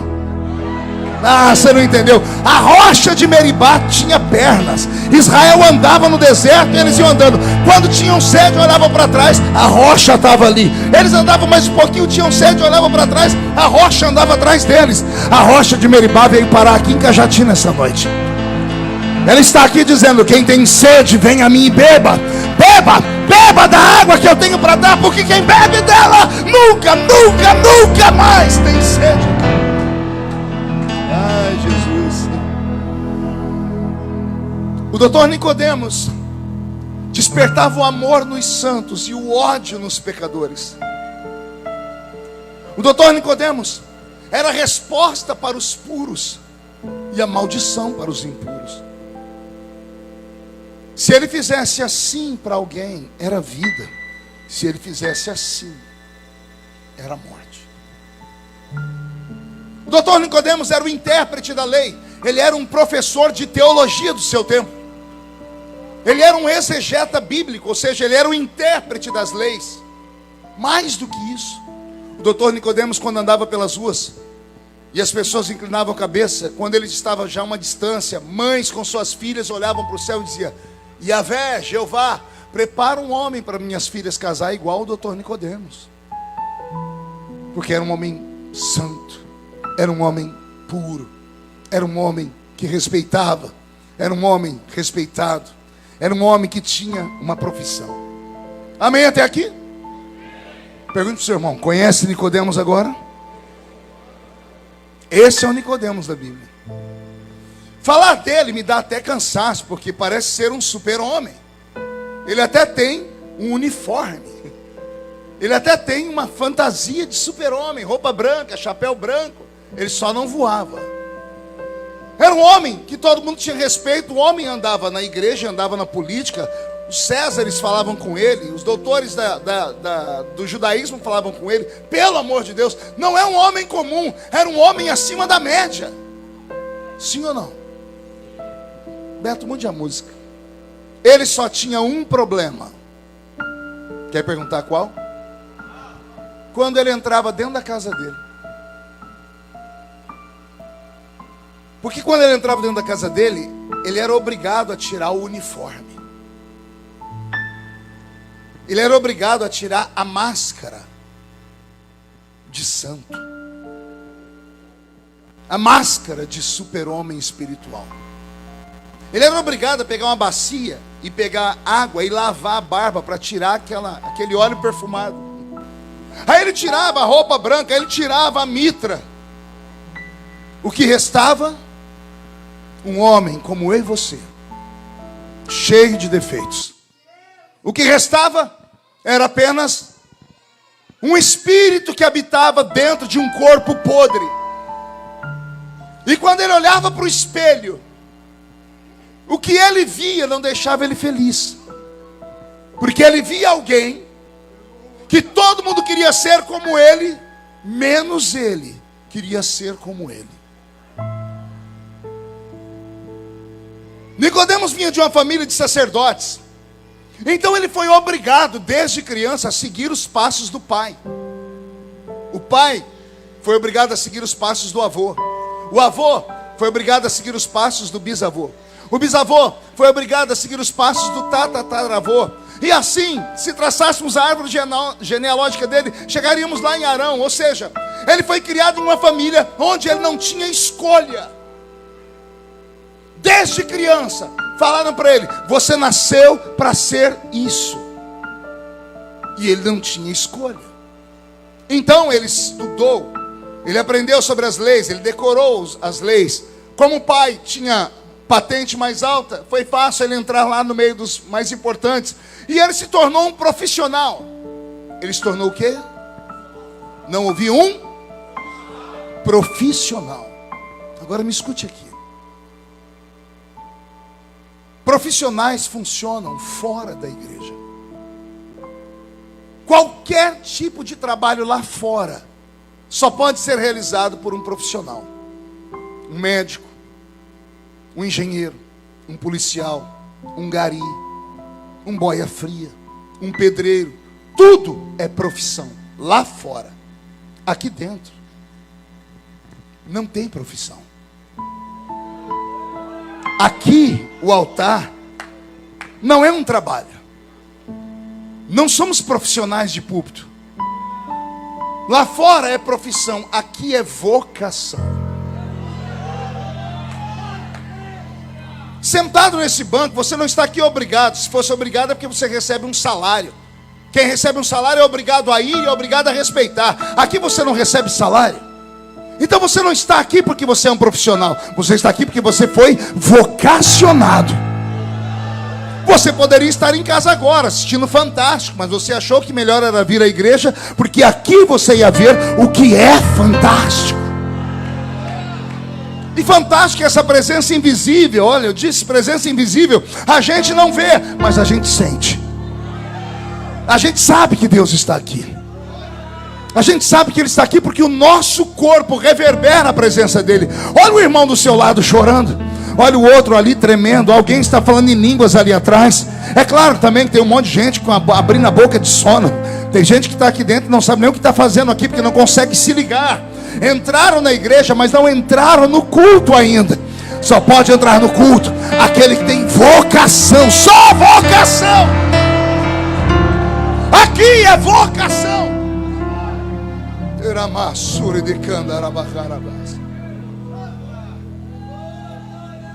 Speaker 1: Ah, você não entendeu? A rocha de Meribá tinha pernas. Israel andava no deserto e eles iam andando. Quando tinham sede, olhavam para trás, a rocha estava ali. Eles andavam mais um pouquinho, tinham sede, olhavam para trás, a rocha andava atrás deles. A rocha de Meribá veio parar aqui em Cajati nessa noite. Ela está aqui dizendo: quem tem sede, vem a mim e beba. Beba, beba da água que eu tenho para dar, porque quem bebe dela nunca, nunca, nunca mais tem sede. Ai, Jesus. O doutor Nicodemos despertava o amor nos santos e o ódio nos pecadores. O doutor Nicodemos era a resposta para os puros e a maldição para os impuros. Se ele fizesse assim para alguém, era vida. Se ele fizesse assim, era morte. O doutor Nicodemos era o intérprete da lei. Ele era um professor de teologia do seu tempo. Ele era um exegeta bíblico, ou seja, ele era o intérprete das leis. Mais do que isso, o doutor Nicodemos, quando andava pelas ruas e as pessoas inclinavam a cabeça, quando ele estava já a uma distância, mães com suas filhas olhavam para o céu e diziam: Yahvé, Jeová, prepara um homem para minhas filhas casar igual o doutor Nicodemos. Porque era um homem santo, era um homem puro, era um homem que respeitava, era um homem respeitado, era um homem que tinha uma profissão. Amém até aqui? Pergunte para o seu irmão: conhece Nicodemos agora? Esse é o Nicodemos da Bíblia. Falar dele me dá até cansaço, porque parece ser um super-homem. Ele até tem um uniforme. Ele até tem uma fantasia de super-homem, roupa branca, chapéu branco. Ele só não voava. Era um homem que todo mundo tinha respeito. O homem andava na igreja, andava na política. Os Césares falavam com ele. Os doutores do judaísmo falavam com ele. Pelo amor de Deus, não é um homem comum. Era um homem acima da média. Sim ou não? Beto, mude a música. Ele só tinha um problema. Quer perguntar qual? Quando ele entrava dentro da casa dele. Porque quando ele entrava dentro da casa dele, ele era obrigado a tirar o uniforme. Ele era obrigado a tirar a máscara de santo. A máscara de super-homem espiritual. Ele era obrigado a pegar uma bacia e pegar água e lavar a barba para tirar aquele óleo perfumado. Aí ele tirava a roupa branca, aí ele tirava a mitra. O que restava? Um homem como eu e você, cheio de defeitos. O que restava era apenas um espírito que habitava dentro de um corpo podre. E quando ele olhava para o espelho, o que ele via não deixava ele feliz. Porque ele via alguém que todo mundo queria ser como ele, menos ele queria ser como ele. Nicodemos vinha de uma família de sacerdotes. Então ele foi obrigado desde criança a seguir os passos do pai. O pai foi obrigado a seguir os passos do avô. O avô foi obrigado a seguir os passos do bisavô. O bisavô foi obrigado a seguir os passos do tataravô. E assim, se traçássemos a árvore genealógica dele, chegaríamos lá em Arão. Ou seja, ele foi criado em uma família onde ele não tinha escolha. Desde criança, falaram para ele: você nasceu para ser isso. E ele não tinha escolha. Então ele estudou, ele aprendeu sobre as leis, ele decorou as leis. Como o pai tinha patente mais alta, foi fácil ele entrar lá no meio dos mais importantes. E ele se tornou um profissional. Ele se tornou o quê? Não ouvi? Um profissional. Agora me escute aqui. Profissionais funcionam fora da igreja. Qualquer tipo de trabalho lá fora só pode ser realizado por um profissional. Um médico, um engenheiro, um policial, um gari, um boia fria, um pedreiro. Tudo é profissão lá fora. Aqui dentro não tem profissão. Aqui o altar não é um trabalho. Não somos profissionais de púlpito. Lá fora é profissão, aqui é vocação. Sentado nesse banco, você não está aqui obrigado. Se fosse obrigado é porque você recebe um salário. Quem recebe um salário é obrigado a ir e é obrigado a respeitar. Aqui você não recebe salário. Então você não está aqui porque você é um profissional. Você está aqui porque você foi vocacionado. Você poderia estar em casa agora assistindo Fantástico, mas você achou que melhor era vir à igreja, porque aqui você ia ver o que é fantástico. E fantástico é essa presença invisível. Olha, eu disse presença invisível. A gente não vê, mas a gente sente. A gente sabe que Deus está aqui. A gente sabe que Ele está aqui porque o nosso corpo reverbera a presença dEle. Olha o irmão do seu lado chorando. Olha o outro ali tremendo. Alguém está falando em línguas ali atrás. É claro também que tem um monte de gente abrindo a boca de sono. Tem gente que está aqui dentro e não sabe nem o que está fazendo aqui, porque não consegue se ligar. Entraram na igreja, mas não entraram no culto ainda. Só pode entrar no culto aquele que tem vocação. Só vocação. Aqui é vocação.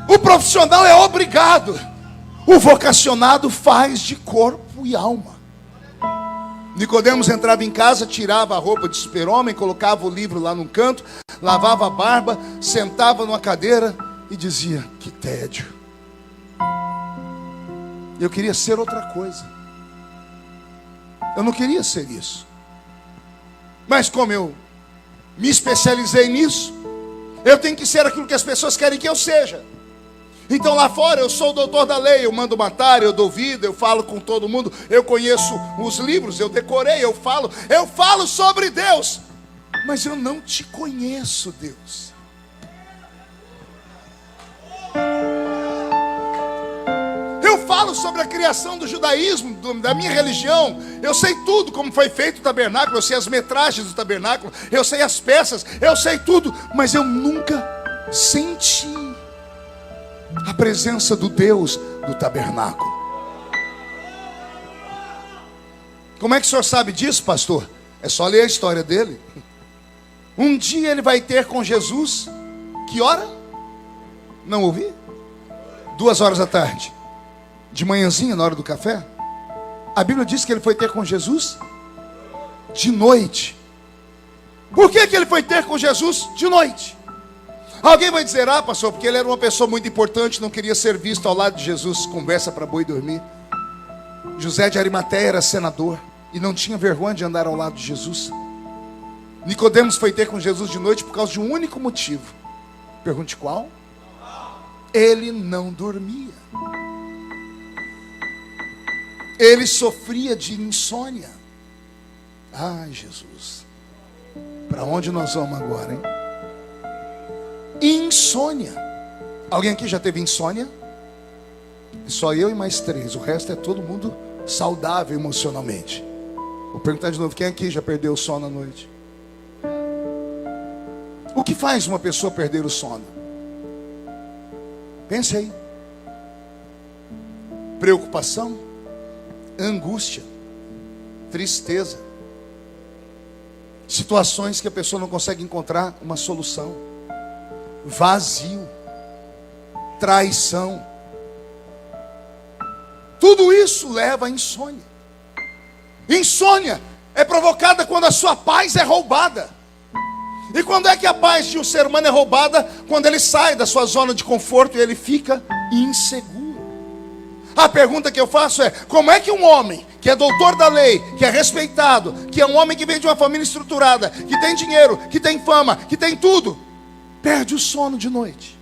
Speaker 1: O profissional é obrigado. O vocacionado faz de corpo e alma. Nicodemos entrava em casa, tirava a roupa de super-homem, colocava o livro lá num canto, lavava a barba, sentava numa cadeira e dizia: que tédio. Eu queria ser outra coisa. Eu não queria ser isso. Mas como eu me especializei nisso, eu tenho que ser aquilo que as pessoas querem que eu seja. Então lá fora eu sou o doutor da lei, eu mando matar, eu dou vida, eu falo com todo mundo, eu conheço os livros, eu decorei, eu falo sobre Deus. Mas eu não te conheço, Deus. Eu falo sobre a criação do judaísmo, da minha religião. Eu sei tudo, como foi feito o tabernáculo, eu sei as metragens do tabernáculo, eu sei as peças, eu sei tudo. Mas eu nunca senti a presença do Deus do tabernáculo. Como é que o senhor sabe disso, pastor? É só ler a história dele. Um dia ele vai ter com Jesus. Que hora? Não ouvi? 2 horas da tarde. De manhãzinha, na hora do café. A Bíblia diz que ele foi ter com Jesus de noite. Por que ele foi ter com Jesus de noite? Alguém vai dizer: ah, pastor, porque ele era uma pessoa muito importante, não queria ser visto ao lado de Jesus. Conversa para boi dormir. José de Arimateia era senador e não tinha vergonha de andar ao lado de Jesus. Nicodemos foi ter com Jesus de noite por causa de um único motivo. Pergunte qual? Ele não dormia. Ele sofria de insônia. Ai, Jesus, para onde nós vamos agora, hein? Insônia. Alguém aqui já teve insônia? Só eu e mais 3. O resto é todo mundo saudável emocionalmente. Vou perguntar de novo: quem aqui já perdeu o sono à noite? O que faz uma pessoa perder o sono? Pense aí. Preocupação, angústia, tristeza, situações que a pessoa não consegue encontrar uma solução, vazio, traição. Tudo isso leva à insônia. Insônia é provocada quando a sua paz é roubada. E quando é que a paz de um ser humano é roubada? Quando ele sai da sua zona de conforto e ele fica inseguro. A pergunta que eu faço é: como é que um homem que é doutor da lei, que é respeitado, que é um homem que vem de uma família estruturada, que tem dinheiro, que tem fama, que tem tudo, perde o sono de noite?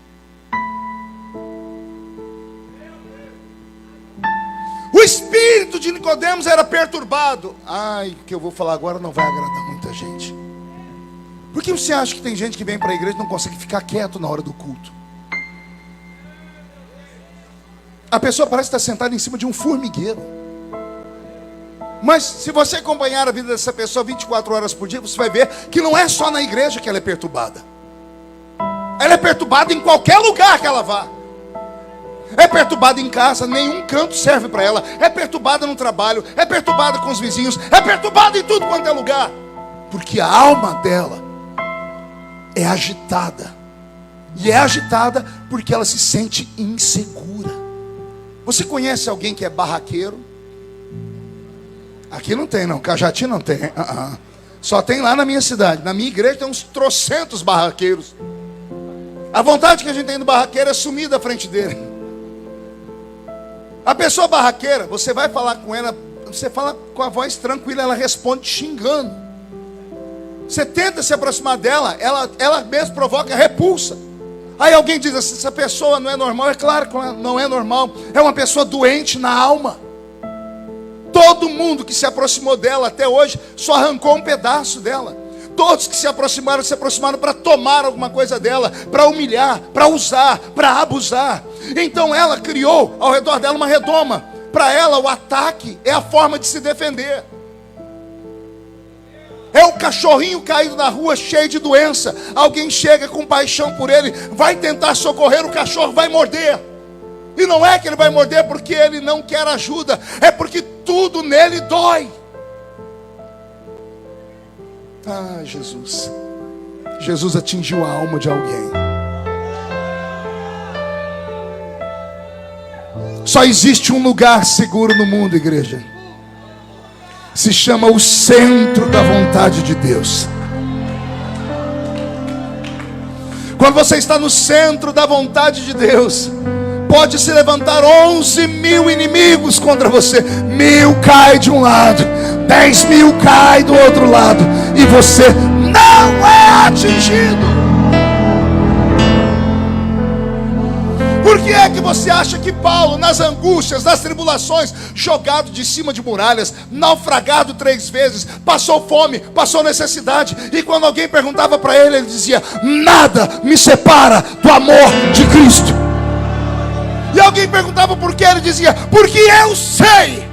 Speaker 1: O espírito de Nicodemos era perturbado. Ai, o que eu vou falar agora não vai agradar muita gente. Por que você acha que tem gente que vem para a igreja e não consegue ficar quieto na hora do culto? A pessoa parece estar sentada em cima de um formigueiro. Mas se você acompanhar a vida dessa pessoa 24 horas por dia, você vai ver que não é só na igreja que ela é perturbada. Ela é perturbada em qualquer lugar que ela vá. É perturbada em casa, nenhum canto serve para ela. É perturbada no trabalho, é perturbada com os vizinhos, é perturbada em tudo quanto é lugar. Porque a alma dela é agitada. E é agitada porque ela se sente insegura. Você conhece alguém que é barraqueiro? Aqui não tem não, Cajati não tem. Só tem lá na minha cidade. Na minha igreja tem uns trocentos barraqueiros. A vontade que a gente tem do barraqueiro é sumir da frente dele. A pessoa barraqueira, você vai falar com ela, você fala com a voz tranquila, ela responde xingando. Você tenta se aproximar dela, ela mesmo provoca repulsa. Aí alguém diz assim: essa pessoa não é normal. É claro que não é normal. É uma pessoa doente na alma. Todo mundo que se aproximou dela até hoje só arrancou um pedaço dela. Todos que se aproximaram para tomar alguma coisa dela, para humilhar, para usar, para abusar. Então ela criou ao redor dela uma redoma. Para ela o ataque é a forma de se defender. É o cachorrinho caído na rua, cheio de doença. Alguém chega com paixão por ele, vai tentar socorrer, o cachorro vai morder. E não é que ele vai morder porque ele não quer ajuda, é porque tudo nele dói. Ah, Jesus. Jesus atingiu a alma de alguém. Só existe um lugar seguro no mundo, igreja. se chama o centro da vontade de Deus. Quando você está no centro da vontade de Deus, pode se levantar 11.000 inimigos contra você. 1.000 cai de um lado, 10.000 cai do outro lado, e você não é atingido. Por que é que você acha que Paulo, nas angústias, nas tribulações, jogado de cima de muralhas, naufragado 3 vezes, passou fome, passou necessidade, e quando alguém perguntava para ele, ele dizia: nada me separa do amor de Cristo. E alguém perguntava por que, ele dizia: porque eu sei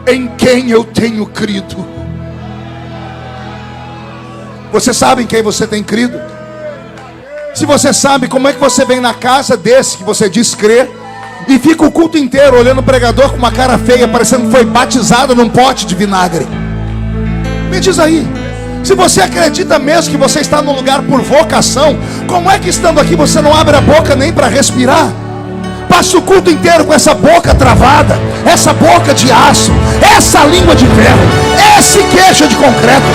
Speaker 1: em quem eu tenho crido. Você sabe em quem você tem crido? Se você sabe, como é que você vem na casa desse que você diz crer e fica o culto inteiro olhando o pregador com uma cara feia, parecendo que foi batizado num pote de vinagre? Me diz aí, se você acredita mesmo que você está no lugar por vocação, como é que estando aqui você não abre a boca nem para respirar? Passa o culto inteiro com essa boca travada, essa boca de aço, essa língua de ferro, esse queixo de concreto.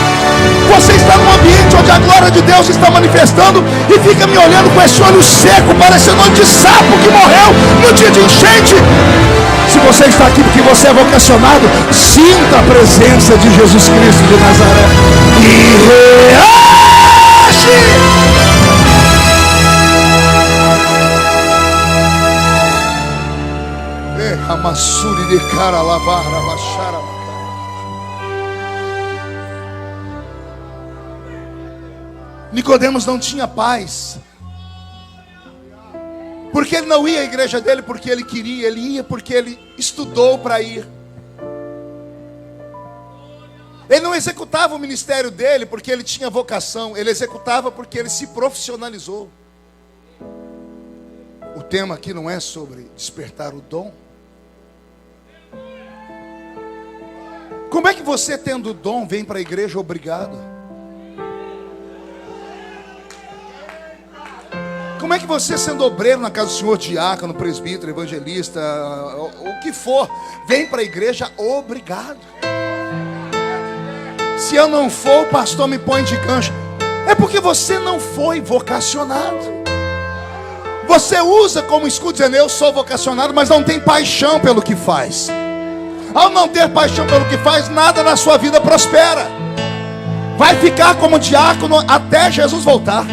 Speaker 1: Você está num ambiente onde a glória de Deus está manifestando e fica me olhando com esse olho seco, parecendo olho de sapo que morreu no dia de enchente. Se você está aqui porque você é vocacionado, sinta a presença de Jesus Cristo de Nazaré e reage. Amassuri de cara lavar, abaixar. Nicodemos não tinha paz, porque ele não ia à igreja dele porque ele queria, ele ia porque ele estudou para ir. Ele não executava o ministério dele porque ele tinha vocação, ele executava porque ele se profissionalizou. O tema aqui não é sobre despertar o dom. Como é que você, tendo o dom, vem para a igreja obrigado? Como é que você, sendo obreiro na casa do Senhor, diácono, presbítero, evangelista, o que for, vem para a igreja obrigado? Se eu não for, o pastor me põe de gancho. É porque você não foi vocacionado. Você usa como escudo dizendo: eu sou vocacionado, mas não tem paixão pelo que faz. Ao não ter paixão pelo que faz, nada na sua vida prospera. Vai ficar como diácono até Jesus voltar.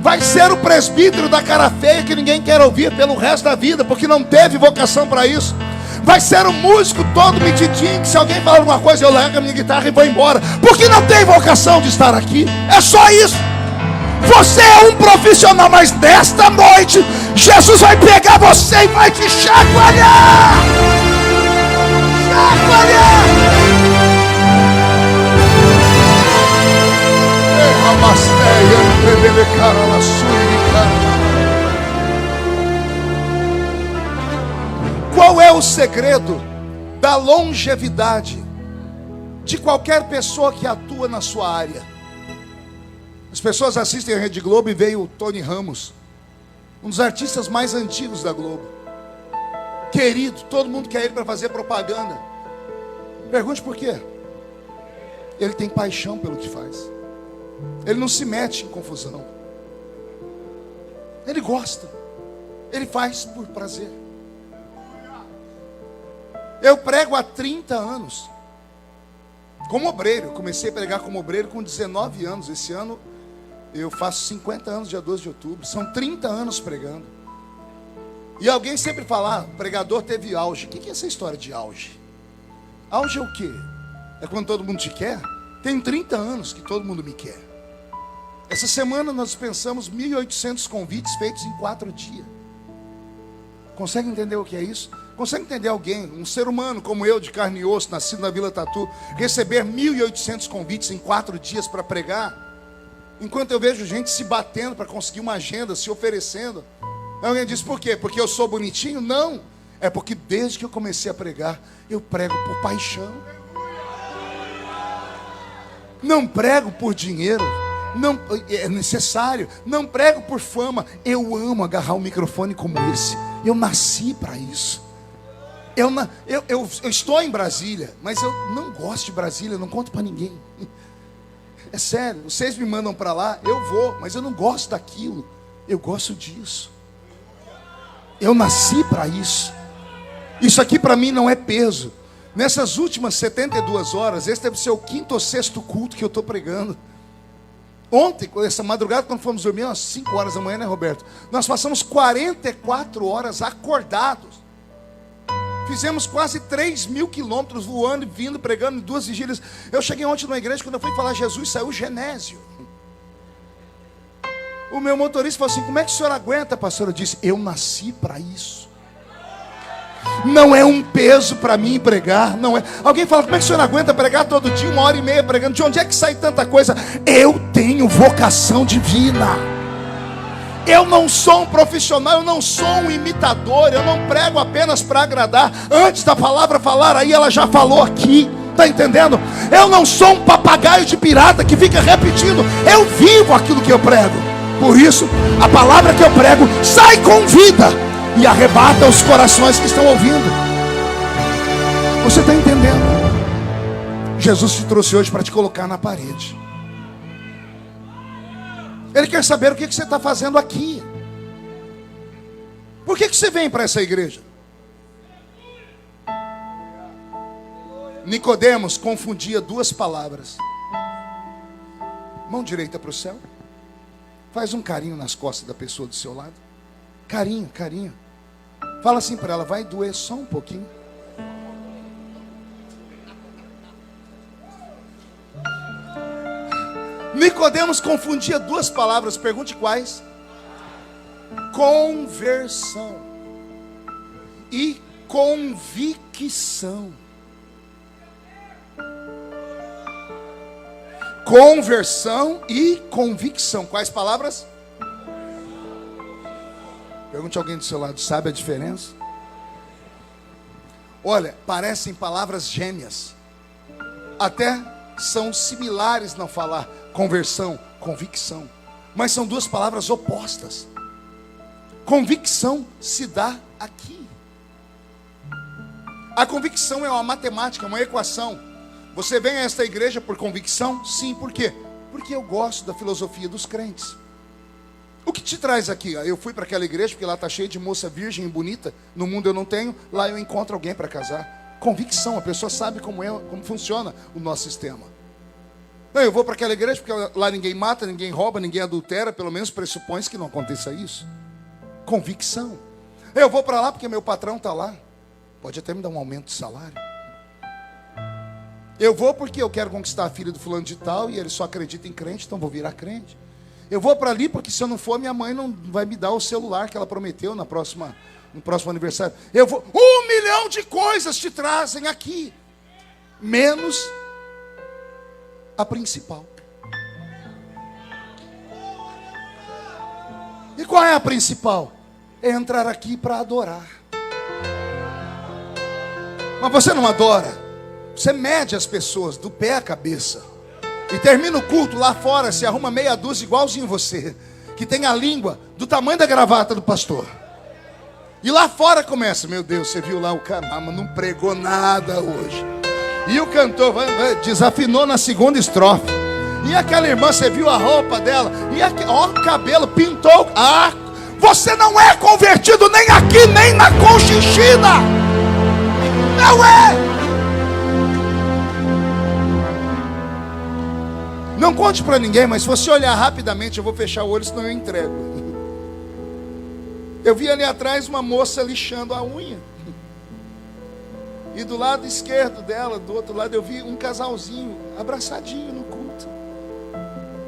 Speaker 1: Vai ser o presbítero da cara feia que ninguém quer ouvir pelo resto da vida, porque não teve vocação para isso. Vai ser o músico todo metidinho, que se alguém falar alguma coisa, eu largo a minha guitarra e vou embora, porque não tem vocação de estar aqui. É só isso. Você é um profissional, mas nesta noite Jesus vai pegar você e vai te chacoalhar. Qual é o segredo da longevidade de qualquer pessoa que atua na sua área? As pessoas assistem a Rede Globo e veio o Tony Ramos, um dos artistas mais antigos da Globo, querido, todo mundo quer ele para fazer propaganda. Pergunte por quê? Ele tem paixão pelo que faz. Ele não se mete em confusão. Ele gosta. Ele faz por prazer. Eu prego há 30 anos como obreiro. Eu comecei a pregar como obreiro com 19 anos. Esse ano eu faço 50 anos, dia 12 de outubro. São 30 anos pregando. E alguém sempre fala: o pregador teve auge. O que é essa história de auge? Auge é o quê? É quando todo mundo te quer? Tem 30 anos que todo mundo me quer. Essa semana nós pensamos 1.800 convites feitos em 4 dias. Consegue entender o que é isso? Consegue entender alguém, um ser humano como eu, de carne e osso, nascido na Vila Tatu, receber 1.800 convites em 4 dias para pregar? Enquanto eu vejo gente se batendo para conseguir uma agenda, se oferecendo. Alguém diz: por quê? Porque eu sou bonitinho? Não. É porque desde que eu comecei a pregar, eu prego por paixão. Não prego por dinheiro. Não é necessário. Não prego por fama. Eu amo agarrar um microfone como esse. Eu nasci para isso. Eu estou em Brasília, mas eu não gosto de Brasília, eu não conto para ninguém. É sério, vocês me mandam para lá, eu vou, mas eu não gosto daquilo. Eu gosto disso. Eu nasci para isso. Isso aqui para mim não é peso. Nessas últimas 72 horas, esse deve ser o 5º ou 6º culto que eu estou pregando. Ontem, essa madrugada, quando fomos dormir, às 5 horas da manhã, né, Roberto? Nós passamos 44 horas acordados. Fizemos quase 3.000 quilômetros voando e vindo, pregando em 2 vigílias. Eu cheguei ontem numa igreja, quando eu fui falar Jesus, saiu Genésio. O meu motorista falou assim: como é que o senhor aguenta, pastor? Eu disse: eu nasci para isso. Não é um peso para mim pregar, não é. Alguém fala: como é que o senhor aguenta pregar todo dia, 1h30 pregando? De onde é que sai tanta coisa? Eu tenho vocação divina. Eu não sou um profissional, eu não sou um imitador, eu não prego apenas para agradar. Antes da palavra falar aí, ela já falou aqui. Está entendendo? Eu não sou um papagaio de pirata que fica repetindo. Eu vivo aquilo que eu prego. Por isso, a palavra que eu prego sai com vida e arrebata os corações que estão ouvindo. Você está entendendo? Jesus te trouxe hoje para te colocar na parede. Ele quer saber o que você está fazendo aqui. Por que você vem para essa igreja? Nicodemos confundia 2 palavras. Mão direita para o céu. Faz um carinho nas costas da pessoa do seu lado. Carinho, carinho. Fala assim para ela: vai doer só um pouquinho. Nicodemos confundia 2 palavras. Pergunte quais? Conversão e convicção. Conversão e convicção. Quais palavras? Pergunte a alguém do seu lado: sabe a diferença? Olha, parecem palavras gêmeas. Até são similares no falar. Conversão, convicção. Mas são 2 palavras opostas. Convicção se dá aqui. A convicção é uma matemática, uma equação. Você vem a esta igreja por convicção? Sim, por quê? Porque eu gosto da filosofia dos crentes. O que te traz aqui? Eu fui para aquela igreja porque lá está cheio de moça virgem e bonita. No mundo eu não tenho, lá eu encontro alguém para casar. Convicção, a pessoa sabe como funciona o nosso sistema. Eu vou para aquela igreja porque lá ninguém mata, ninguém rouba, ninguém adultera. Pelo menos pressupõe-se que não aconteça isso. Convicção. Eu vou para lá porque meu patrão está lá. Pode até me dar um aumento de salário. Eu vou porque eu quero conquistar a filha do fulano de tal e ele só acredita em crente, então vou virar crente. Eu vou para ali porque se eu não for, minha mãe não vai me dar o celular que ela prometeu no próximo aniversário. Eu vou. 1 milhão de coisas te trazem aqui, menos a principal. E qual é a principal? É entrar aqui para adorar. Mas você não adora. Você mede as pessoas do pé à cabeça. E termina o culto lá fora, se arruma meia dúzia igualzinho você, que tem a língua do tamanho da gravata do pastor. E lá fora começa: meu Deus, você viu lá o cara, mas não pregou nada hoje. E o cantor desafinou na 2ª estrofe. E aquela irmã, você viu a roupa dela? E o cabelo pintou. Ah, você não é convertido nem aqui, nem na Conchinchina. Não é. Não conte para ninguém, mas se você olhar rapidamente, eu vou fechar o olho, senão eu entrego. Eu vi ali atrás uma moça lixando a unha. E do lado esquerdo dela, do outro lado, eu vi um casalzinho abraçadinho no culto.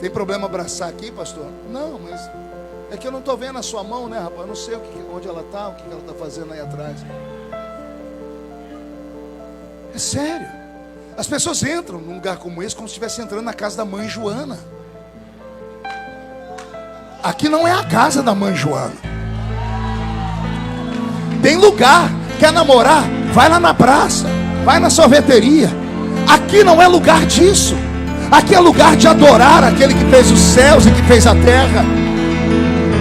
Speaker 1: Tem problema abraçar aqui, pastor? Não, mas é que eu não estou vendo a sua mão, né, rapaz? Eu não sei onde ela está, o que ela está fazendo aí atrás. É sério. As pessoas entram num lugar como esse como se estivesse entrando na casa da mãe Joana. Aqui não é a casa da mãe Joana. Tem lugar, quer namorar? Vai lá na praça, vai na sorveteria. Aqui não é lugar disso. Aqui é lugar de adorar aquele que fez os céus e que fez a terra.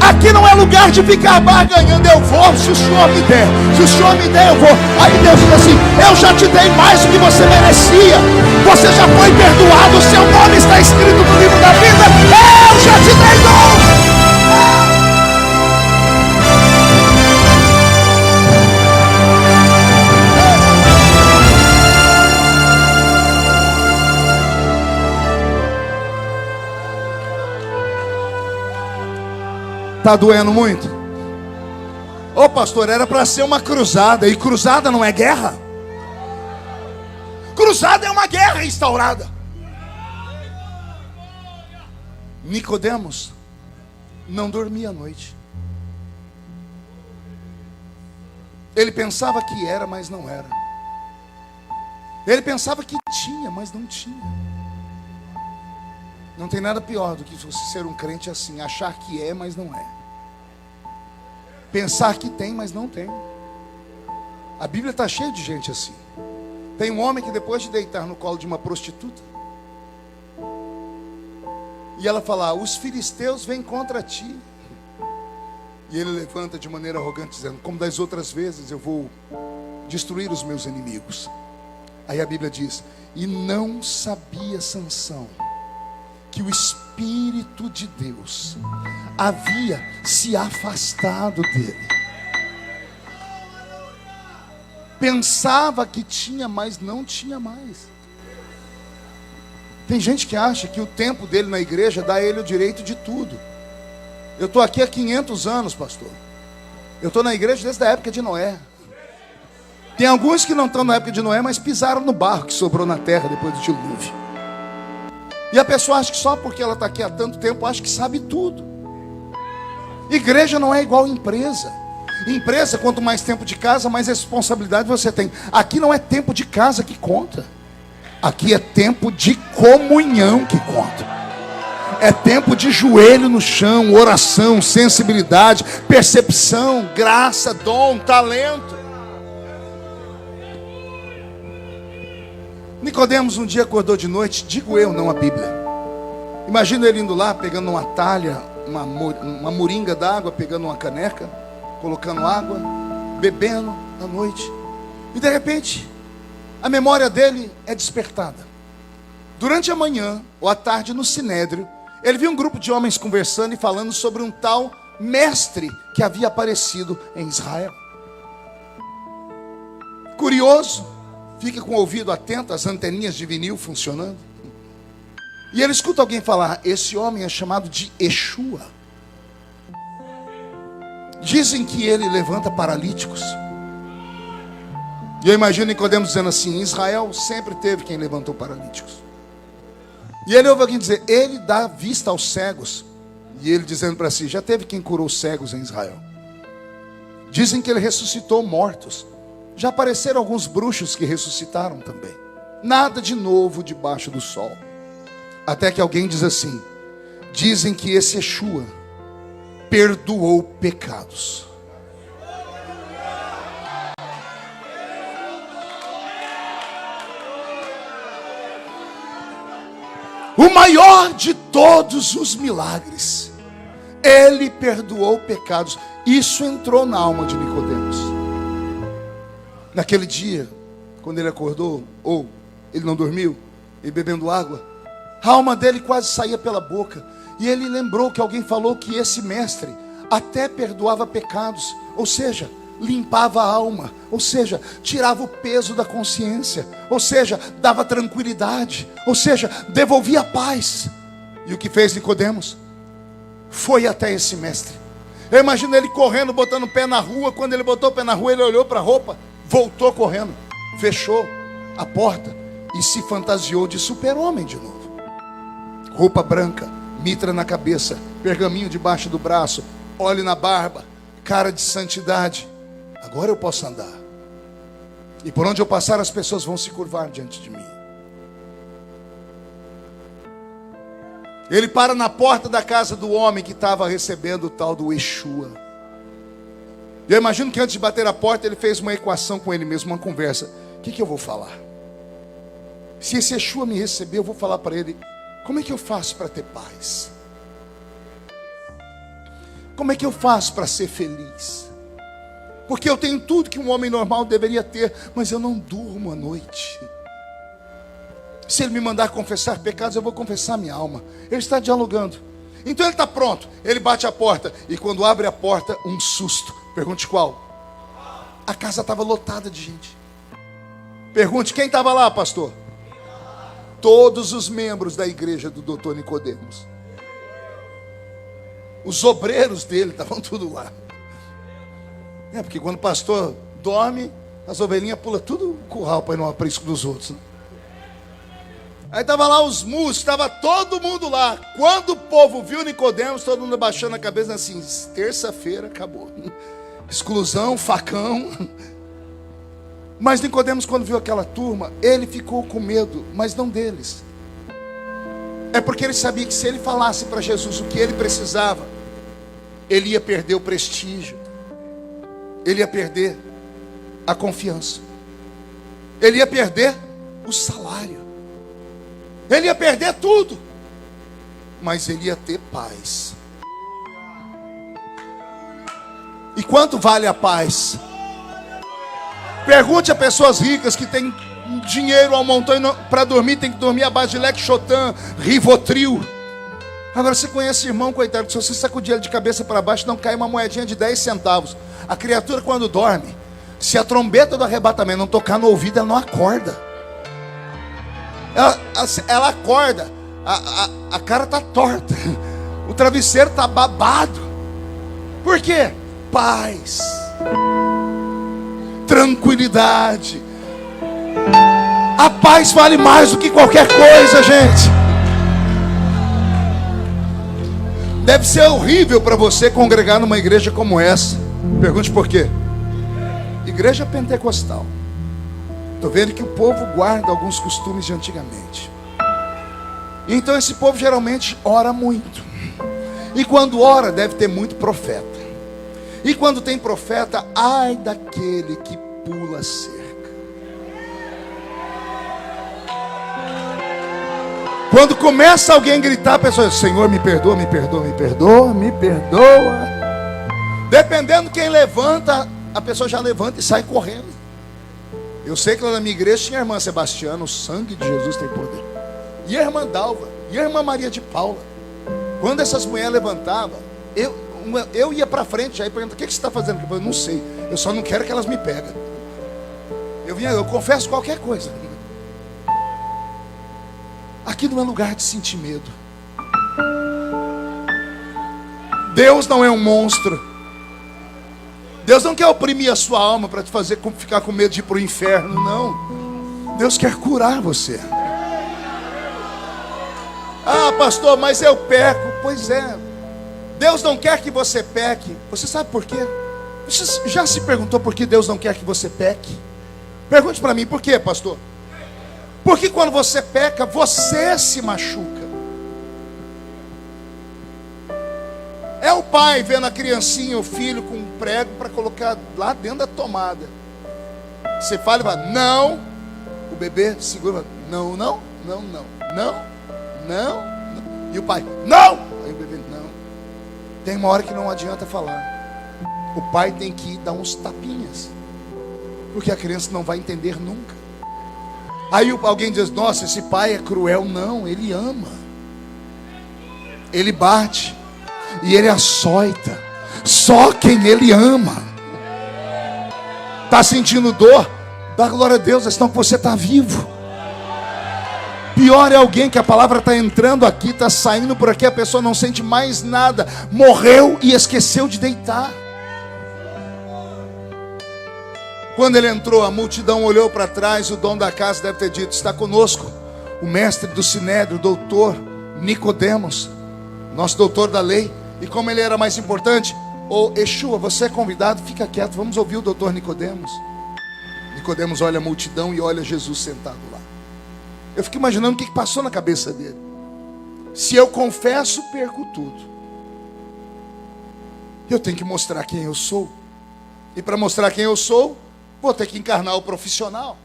Speaker 1: Aqui não é lugar de ficar barganhando. Eu vou se o Senhor me der. Se o Senhor me der, eu vou. Aí Deus diz assim: eu já te dei mais do que você merecia. Você já foi perdoado. O seu nome está escrito no livro da vida. Eu já te dei dom. Está doendo muito? Ô pastor, era para ser uma cruzada. E cruzada não é guerra? Cruzada é uma guerra instaurada. Nicodemos não dormia à noite. Ele pensava que era, mas não era. Ele pensava que tinha, mas não tinha. Não tem nada pior do que você ser um crente assim, achar que é, mas não é. Pensar que tem, mas não tem. A Bíblia está cheia de gente assim. Tem um homem que depois de deitar no colo de uma prostituta, e ela fala: os filisteus vêm contra ti. E ele levanta de maneira arrogante, dizendo: como das outras vezes eu vou destruir os meus inimigos. Aí a Bíblia diz: e não sabia Sansão que o Espírito de Deus havia se afastado dele. Pensava que tinha, mas não tinha mais. Tem gente que acha que o tempo dele na igreja dá a ele o direito de tudo. Eu estou aqui há 500 anos, pastor. Eu estou na igreja desde a época de Noé. Tem alguns que não estão na época de Noé, mas pisaram no barro que sobrou na terra depois do dilúvio. E a pessoa acha que só porque ela está aqui há tanto tempo, acha que sabe tudo. Igreja não é igual empresa. Empresa, quanto mais tempo de casa, mais responsabilidade você tem. Aqui não é tempo de casa que conta. Aqui é tempo de comunhão que conta. É tempo de joelho no chão, oração, sensibilidade, percepção, graça, dom, talento. Nicodemos um dia acordou de noite, digo eu, não a Bíblia. Imagina ele indo lá, pegando uma talha, uma moringa d'água, pegando uma caneca, colocando água, bebendo à noite. E de repente, a memória dele é despertada. Durante a manhã, ou à tarde, no Sinédrio, ele viu um grupo de homens conversando e falando sobre um tal mestre que havia aparecido em Israel. Curioso, fica com o ouvido atento, as anteninhas de vinil funcionando. E ele escuta alguém falar: esse homem é chamado de Yeshua. Dizem que ele levanta paralíticos. E eu imagino Nicodemos dizendo assim: em Israel sempre teve quem levantou paralíticos. E ele ouve alguém dizer: ele dá vista aos cegos. E ele dizendo para si: já teve quem curou cegos em Israel. Dizem que ele ressuscitou mortos. Já apareceram alguns bruxos que ressuscitaram também. Nada de novo debaixo do sol. Até que alguém diz assim: dizem que esse Yeshua perdoou pecados. O maior de todos os milagres. Ele perdoou pecados. Isso entrou na alma de Nicodemos. Naquele dia, quando ele acordou, ou ele não dormiu, e bebendo água, a alma dele quase saía pela boca. E ele lembrou que alguém falou que esse mestre até perdoava pecados, ou seja, limpava a alma, ou seja, tirava o peso da consciência, ou seja, dava tranquilidade, ou seja, devolvia a paz. E o que fez Nicodemos? Foi até esse mestre. Eu imagino ele correndo, botando o pé na rua. Quando ele botou o pé na rua, ele olhou para a roupa, voltou correndo, fechou a porta e se fantasiou de super-homem de novo. Roupa branca, mitra na cabeça, pergaminho debaixo do braço, óleo na barba, cara de santidade. Agora eu posso andar. E por onde eu passar, as pessoas vão se curvar diante de mim. Ele para na porta da casa do homem que estava recebendo o tal do Yeshua. Eu imagino que antes de bater a porta, ele fez uma equação com ele mesmo, uma conversa. O que eu vou falar? Se esse Yeshua me receber, eu vou falar para ele: como é que eu faço para ter paz? como é que eu faço para ser feliz? Porque eu tenho tudo que um homem normal deveria ter, mas eu não durmo à noite. Se ele me mandar confessar pecados, eu vou confessar minha alma. Ele está dialogando. Então ele está pronto. Ele bate a porta. E quando abre a porta, um susto. Pergunte qual? A casa estava lotada de gente. Pergunte, quem estava lá, pastor? Todos os membros da igreja do doutor Nicodemos. Os obreiros dele estavam tudo lá. Porque quando o pastor dorme, as ovelhinhas pulam tudo o curral para ir no aprisco dos outros, né? Aí estava lá os músicos, estava todo mundo lá. Quando o povo viu Nicodemos, todo mundo abaixando a cabeça assim, terça-feira acabou. Exclusão, facão. Mas Nicodemos, quando viu aquela turma, ele ficou com medo, mas não deles. É porque ele sabia que se ele falasse para Jesus o que ele precisava, ele ia perder o prestígio, ele ia perder a confiança, ele ia perder o salário, ele ia perder tudo, mas ele ia ter paz. E quanto vale a paz? Pergunte a pessoas ricas que têm dinheiro ao montão para dormir, tem que dormir à base de Lexotan, Rivotril. Agora você conhece irmão, coitado, que se você sacudir ele de cabeça para baixo, não cai uma moedinha de 10 centavos. A criatura quando dorme, se a trombeta do arrebatamento não tocar no ouvido, ela não acorda. Ela acorda, a cara está torta, o travesseiro está babado. Por quê? Paz, tranquilidade. A paz vale mais do que qualquer coisa, gente. Deve ser horrível para você congregar numa igreja como essa. Pergunte por quê? Igreja pentecostal. Estou vendo que o povo guarda alguns costumes de antigamente. Então esse povo geralmente ora muito. E quando ora, deve ter muito profeta. E quando tem profeta, ai daquele que pula a cerca. Quando começa alguém a gritar, a pessoa diz, Senhor, me perdoa, me perdoa, me perdoa, me perdoa. Dependendo quem levanta, a pessoa já levanta e sai correndo. Eu sei que lá na minha igreja tinha a irmã Sebastiana, o sangue de Jesus tem poder. E a irmã Dalva, e a irmã Maria de Paula. Quando essas mulheres levantavam, eu ia para frente, já ia perguntar, o que você está fazendo? Eu não sei, eu só não quero que elas me peguem. Eu confesso qualquer coisa. Aqui não é lugar de sentir medo. Deus não é um monstro. Deus não quer oprimir a sua alma para te fazer ficar com medo de ir para o inferno, não. Deus quer curar você. Ah, pastor, mas eu peco. Pois é. Deus não quer que você peque. Você sabe por quê? Você já se perguntou por que Deus não quer que você peque? Pergunte para mim, por quê, pastor? Porque quando você peca, você se machuca. É o pai vendo a criancinha, o filho com um prego para colocar lá dentro da tomada. Você fala e fala, não. O bebê segura, não, não, não, não, não, não, não. E o pai, não. Aí o bebê, não. Tem uma hora que não adianta falar. O pai tem que ir dar uns tapinhas, porque a criança não vai entender nunca. Aí alguém diz, nossa, esse pai é cruel. Não, ele ama. Ele bate e ele açoita. Só quem ele ama. Está sentindo dor? Dá glória a Deus, senão que você está vivo. Pior é alguém que a palavra está entrando aqui, está saindo por aqui, a pessoa não sente mais nada. Morreu e esqueceu de deitar. Quando ele entrou, a multidão olhou para trás. O dono da casa deve ter dito, está conosco o mestre do Sinédrio, o doutor Nicodemos, nosso doutor da lei. E como ele era mais importante, ô Yeshua, você é convidado, fica quieto, vamos ouvir o doutor Nicodemos. Nicodemos olha a multidão e olha Jesus sentado lá. Eu fico imaginando o que passou na cabeça dele. Se eu confesso, perco tudo. Eu tenho que mostrar quem eu sou. E para mostrar quem eu sou, vou ter que encarnar o profissional.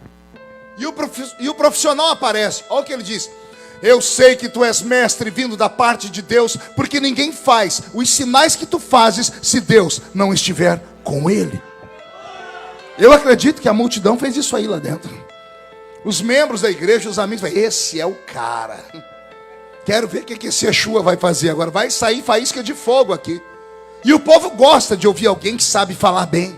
Speaker 1: E o profissional aparece. Olha o que ele diz. Eu sei que tu és mestre vindo da parte de Deus, porque ninguém faz os sinais que tu fazes se Deus não estiver com ele. Eu acredito que a multidão fez isso aí lá dentro. Os membros da igreja, os amigos, esse é o cara. Quero ver o que esse Yeshua vai fazer agora. Vai sair faísca de fogo aqui. E o povo gosta de ouvir alguém que sabe falar bem.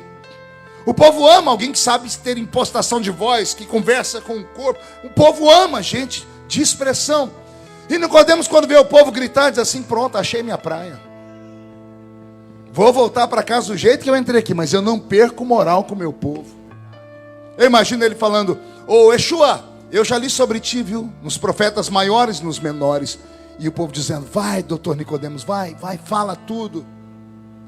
Speaker 1: O povo ama alguém que sabe ter impostação de voz, que conversa com o corpo. O povo ama gente de expressão. E Nicodemos, quando vê o povo gritar, diz assim: pronto, achei minha praia. Vou voltar para casa do jeito que eu entrei aqui, mas eu não perco moral com o meu povo. Eu imagino ele falando: ô Yeshua, eu já li sobre ti, viu? Nos profetas maiores e nos menores. E o povo dizendo: vai, doutor Nicodemos, vai, fala tudo.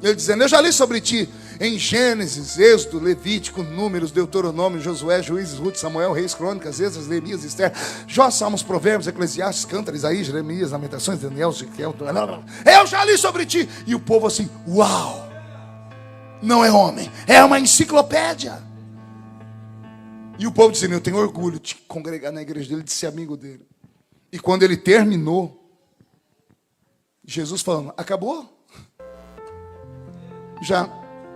Speaker 1: Ele dizendo: eu já li sobre ti em Gênesis, Êxodo, Levítico, Números, Deuteronômio, Josué, Juízes, Ruth, Samuel, Reis, Crônicas, Esdras, Neemias, Esther, Jó, Salmos, Provérbios, Eclesiastes, Cântaros, Isaías, Jeremias, Lamentações, Daniel, Ezequiel. Eu já li sobre ti. E o povo assim: uau, não é homem, é uma enciclopédia. E o povo dizendo: eu tenho orgulho de congregar na igreja dele, de ser amigo dele. E quando ele terminou, Jesus falando: acabou? Já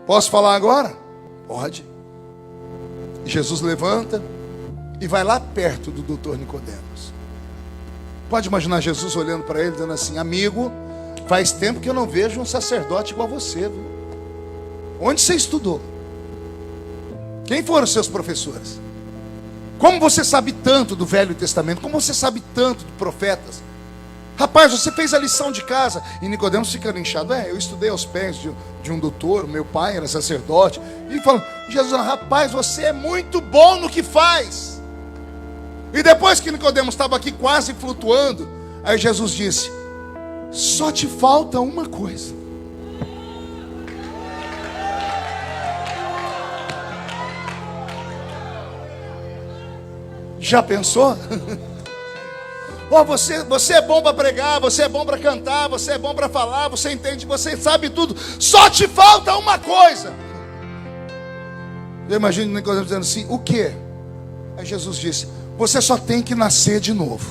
Speaker 1: posso falar agora? Pode. Jesus levanta e vai lá perto do doutor Nicodemos. Pode imaginar Jesus olhando para ele, dizendo assim: amigo, faz tempo que eu não vejo um sacerdote igual a você, viu? Onde você estudou? Quem foram os seus professores? Como você sabe tanto do Velho Testamento? Como você sabe tanto de profetas? Rapaz, você fez a lição de casa. E Nicodemos fica linchado: eu estudei aos pés de um doutor, meu pai era sacerdote. E fala: Jesus, rapaz, você é muito bom no que faz. E depois que Nicodemos estava aqui quase flutuando, aí Jesus disse: só te falta uma coisa. Já pensou? Oh, você é bom para pregar, você é bom para cantar, você é bom para falar, você entende, você sabe tudo. Só te falta uma coisa. Eu imagino Nicodemos dizendo assim: o quê? Aí Jesus disse: você só tem que nascer de novo.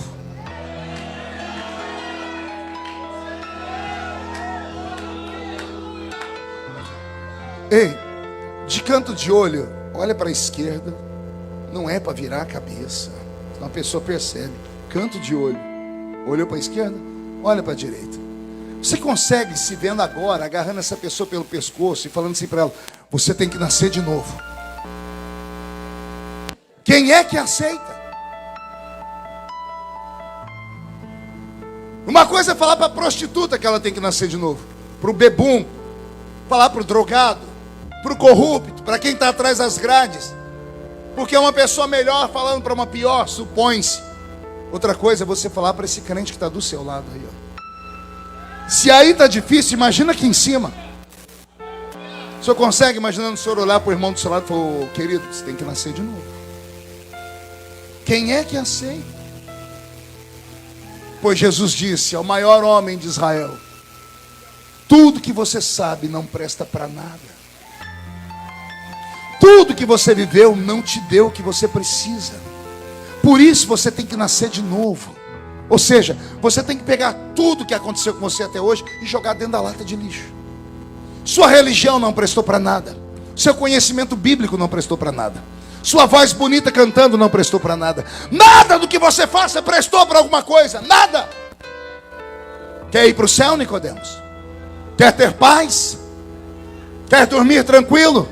Speaker 1: Ei, de canto de olho, olha para a esquerda. Não é para virar a cabeça, senão a pessoa percebe. Canto de olho. Olhou para a esquerda, olha para a direita. Você consegue, se vendo agora, agarrando essa pessoa pelo pescoço e falando assim para ela: você tem que nascer de novo. Quem é que aceita? Uma coisa é falar para a prostituta que ela tem que nascer de novo, para o bebum, falar para o drogado, para o corrupto, para quem está atrás das grades, porque é uma pessoa melhor falando para uma pior, supõe-se. Outra coisa é você falar para esse crente que está do seu lado aí, ó. Se aí está difícil, imagina aqui em cima. O senhor consegue, imaginando o senhor olhar para o irmão do seu lado e falar: oh, querido, você tem que nascer de novo. Quem é que aceita? Pois Jesus disse ao maior homem de Israel: tudo que você sabe não presta para nada. Tudo que você viveu não te deu o que você precisa. Por isso você tem que nascer de novo. Ou seja, você tem que pegar tudo que aconteceu com você até hoje e jogar dentro da lata de lixo. Sua religião não prestou para nada. Seu conhecimento bíblico não prestou para nada. Sua voz bonita cantando não prestou para nada. Nada do que você faça prestou para alguma coisa. Nada. Quer ir para o céu, Nicodemos? Quer ter paz? Quer dormir tranquilo?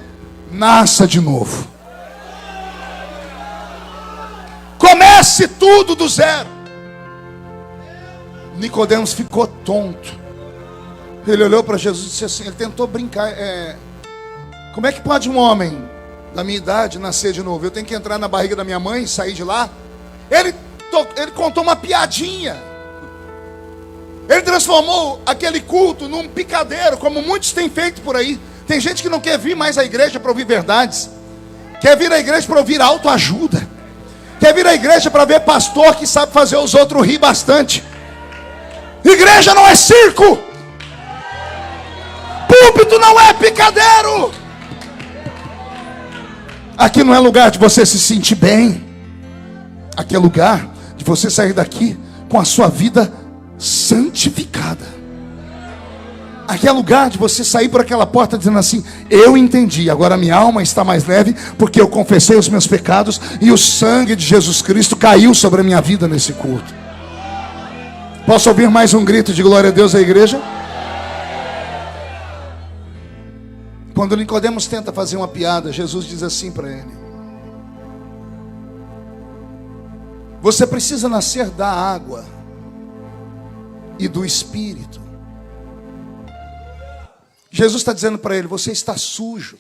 Speaker 1: Nasça de novo. Comece tudo do zero. Nicodemos ficou tonto. Ele olhou para Jesus e disse assim, ele tentou brincar: como é que pode um homem da minha idade nascer de novo? Eu tenho que entrar na barriga da minha mãe e sair de lá? Ele contou uma piadinha. Ele transformou aquele culto num picadeiro, como muitos têm feito por aí. Tem gente que não quer vir mais à igreja para ouvir verdades, quer vir à igreja para ouvir autoajuda, quer vir à igreja para ver pastor que sabe fazer os outros rir bastante. Igreja não é circo. Púlpito não é picadeiro. Aqui não é lugar de você se sentir bem. Aqui é lugar de você sair daqui com a sua vida santificada. Aqui é lugar de você sair por aquela porta dizendo assim: eu entendi, agora minha alma está mais leve, porque eu confessei os meus pecados e o sangue de Jesus Cristo caiu sobre a minha vida nesse culto. Posso ouvir mais um grito de glória a Deus à igreja? Quando Nicodemos tenta fazer uma piada, Jesus diz assim para ele: você precisa nascer da água e do Espírito. Jesus está dizendo para ele: você está sujo.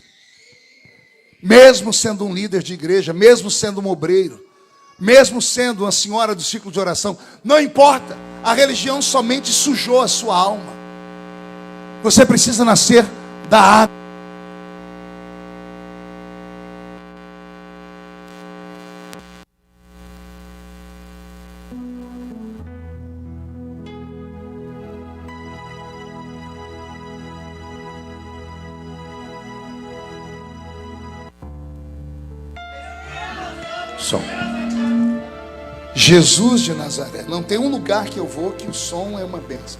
Speaker 1: Mesmo sendo um líder de igreja, mesmo sendo um obreiro, mesmo sendo uma senhora do ciclo de oração, não importa, a religião somente sujou a sua alma. Você precisa nascer da água. Som. Jesus de Nazaré. Não tem um lugar que eu vou que o som é uma bênção.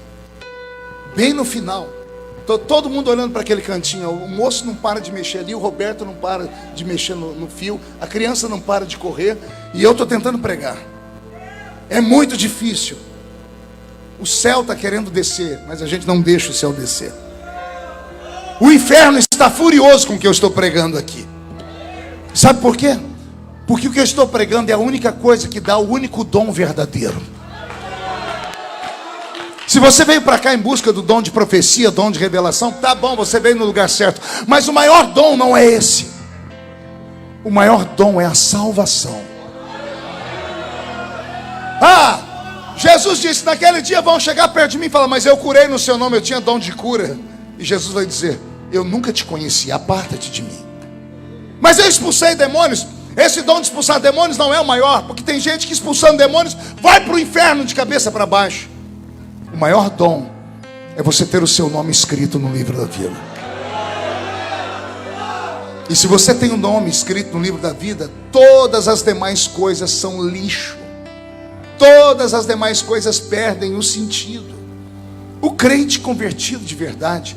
Speaker 1: Bem no final, todo mundo olhando para aquele cantinho. O moço não para de mexer ali, o Roberto não para de mexer no fio, a criança não para de correr, e eu estou tentando pregar. É muito difícil. O céu está querendo descer, mas a gente não deixa o céu descer. O inferno está furioso com o que eu estou pregando aqui. Sabe por quê? Porque o que eu estou pregando é a única coisa que dá o único dom verdadeiro. Se você veio para cá em busca do dom de profecia, dom de revelação, tá bom, você veio no lugar certo. Mas o maior dom não é esse. O maior dom é a salvação. Jesus disse: naquele dia vão chegar perto de mim e falar: mas eu curei no seu nome, eu tinha dom de cura. E Jesus vai dizer: eu nunca te conheci, aparta-te de mim. Mas eu expulsei demônios. Esse dom de expulsar demônios não é o maior, porque tem gente que expulsando demônios vai para o inferno de cabeça para baixo. O maior dom é você ter o seu nome escrito no livro da vida. E se você tem um nome escrito no livro da vida, todas as demais coisas são lixo. Todas as demais coisas perdem o sentido. O crente convertido de verdade,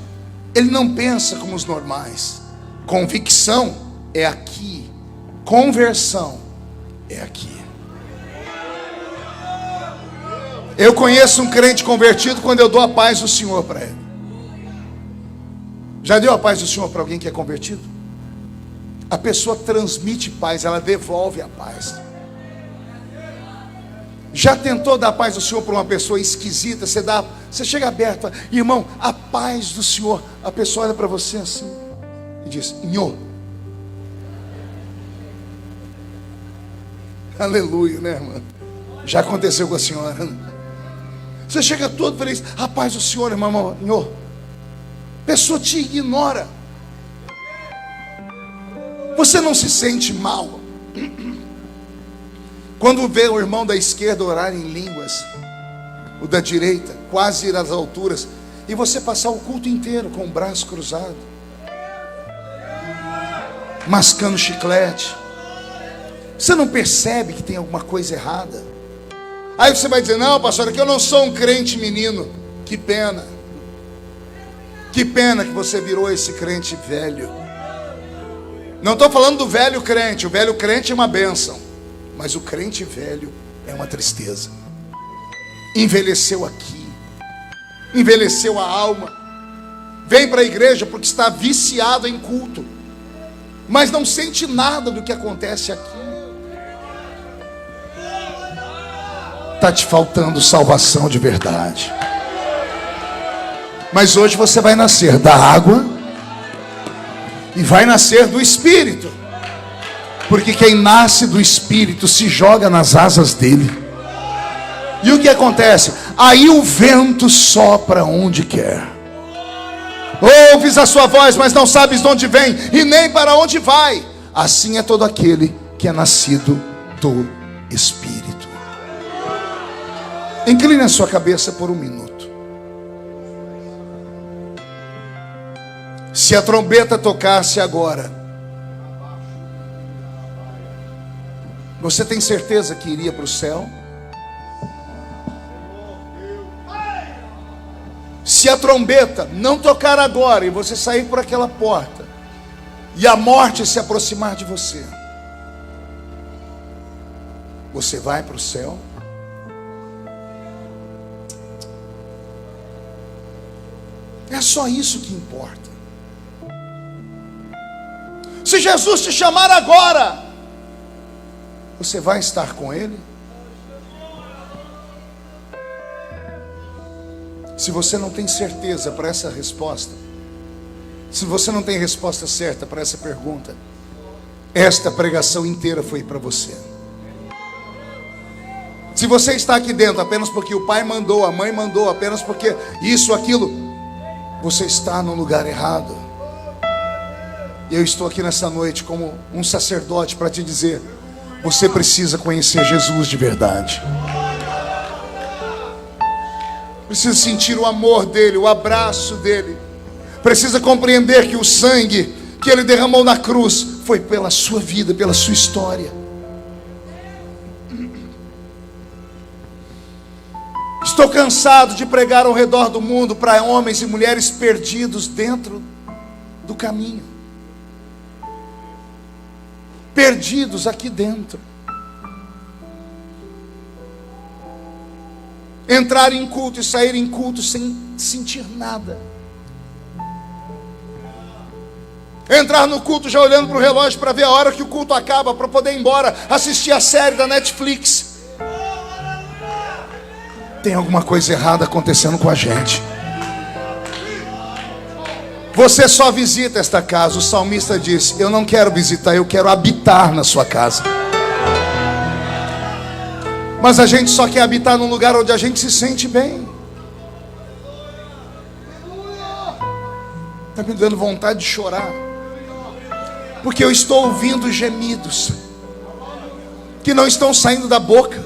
Speaker 1: ele não pensa como os normais. Convicção é aqui. Conversão é aqui. Eu conheço um crente convertido quando eu dou a paz do Senhor para ele. Já deu a paz do Senhor para alguém que é convertido? A pessoa transmite paz, ela devolve a paz. Já tentou dar a paz do Senhor para uma pessoa esquisita? Você chega aberto, irmão, a paz do Senhor. A pessoa olha para você assim e diz: Nhô. Aleluia, né, irmã? Já aconteceu com a senhora, né? Você chega todo feliz: a paz do Senhor, irmão. Nhô. A pessoa te ignora. Você não se sente mal quando vê o irmão da esquerda orar em línguas, o da direita quase ir às alturas, e você passar o culto inteiro com o braço cruzado, mascando chiclete? Você não percebe que tem alguma coisa errada? Aí você vai dizer: não, pastor, é que eu não sou um crente menino. Que pena. Que pena que você virou esse crente velho. Não estou falando do velho crente. O velho crente é uma bênção, mas o crente velho é uma tristeza. Envelheceu aqui, envelheceu a alma. Vem para a igreja porque está viciado em culto, mas não sente nada do que acontece aqui. Está te faltando salvação de verdade. Mas hoje você vai nascer da água e vai nascer do Espírito, porque quem nasce do Espírito se joga nas asas dele. E o que acontece? Aí o vento sopra onde quer. Ouves a sua voz, mas não sabes de onde vem e nem para onde vai. Assim é todo aquele que é nascido do Espírito. Incline a sua cabeça por um minuto. Se a trombeta tocasse agora, você tem certeza que iria para o céu? Se a trombeta não tocar agora e você sair por aquela porta e a morte se aproximar de você, você vai para o céu? É só isso que importa. Se Jesus te chamar agora, você vai estar com Ele? Se você não tem certeza para essa resposta, se você não tem resposta certa para essa pergunta, esta pregação inteira foi para você. Se você está aqui dentro apenas porque o pai mandou, a mãe mandou, apenas porque isso, aquilo, você está no lugar errado. E eu estou aqui nessa noite como um sacerdote para te dizer: você precisa conhecer Jesus de verdade. Precisa sentir o amor dele, o abraço dele. Precisa compreender que o sangue que ele derramou na cruz foi pela sua vida, pela sua história. Estou cansado de pregar ao redor do mundo para homens e mulheres perdidos dentro do caminho. Perdidos aqui dentro. Entrar em culto e sair em culto sem sentir nada. Entrar no culto já olhando para o relógio para ver a hora que o culto acaba, para poder ir embora assistir a série da Netflix. Tem alguma coisa errada acontecendo com a gente. Você só visita esta casa. O salmista diz: eu não quero visitar, eu quero habitar na sua casa. Mas a gente só quer habitar num lugar onde a gente se sente bem. Está me dando vontade de chorar, porque eu estou ouvindo gemidos que não estão saindo da boca.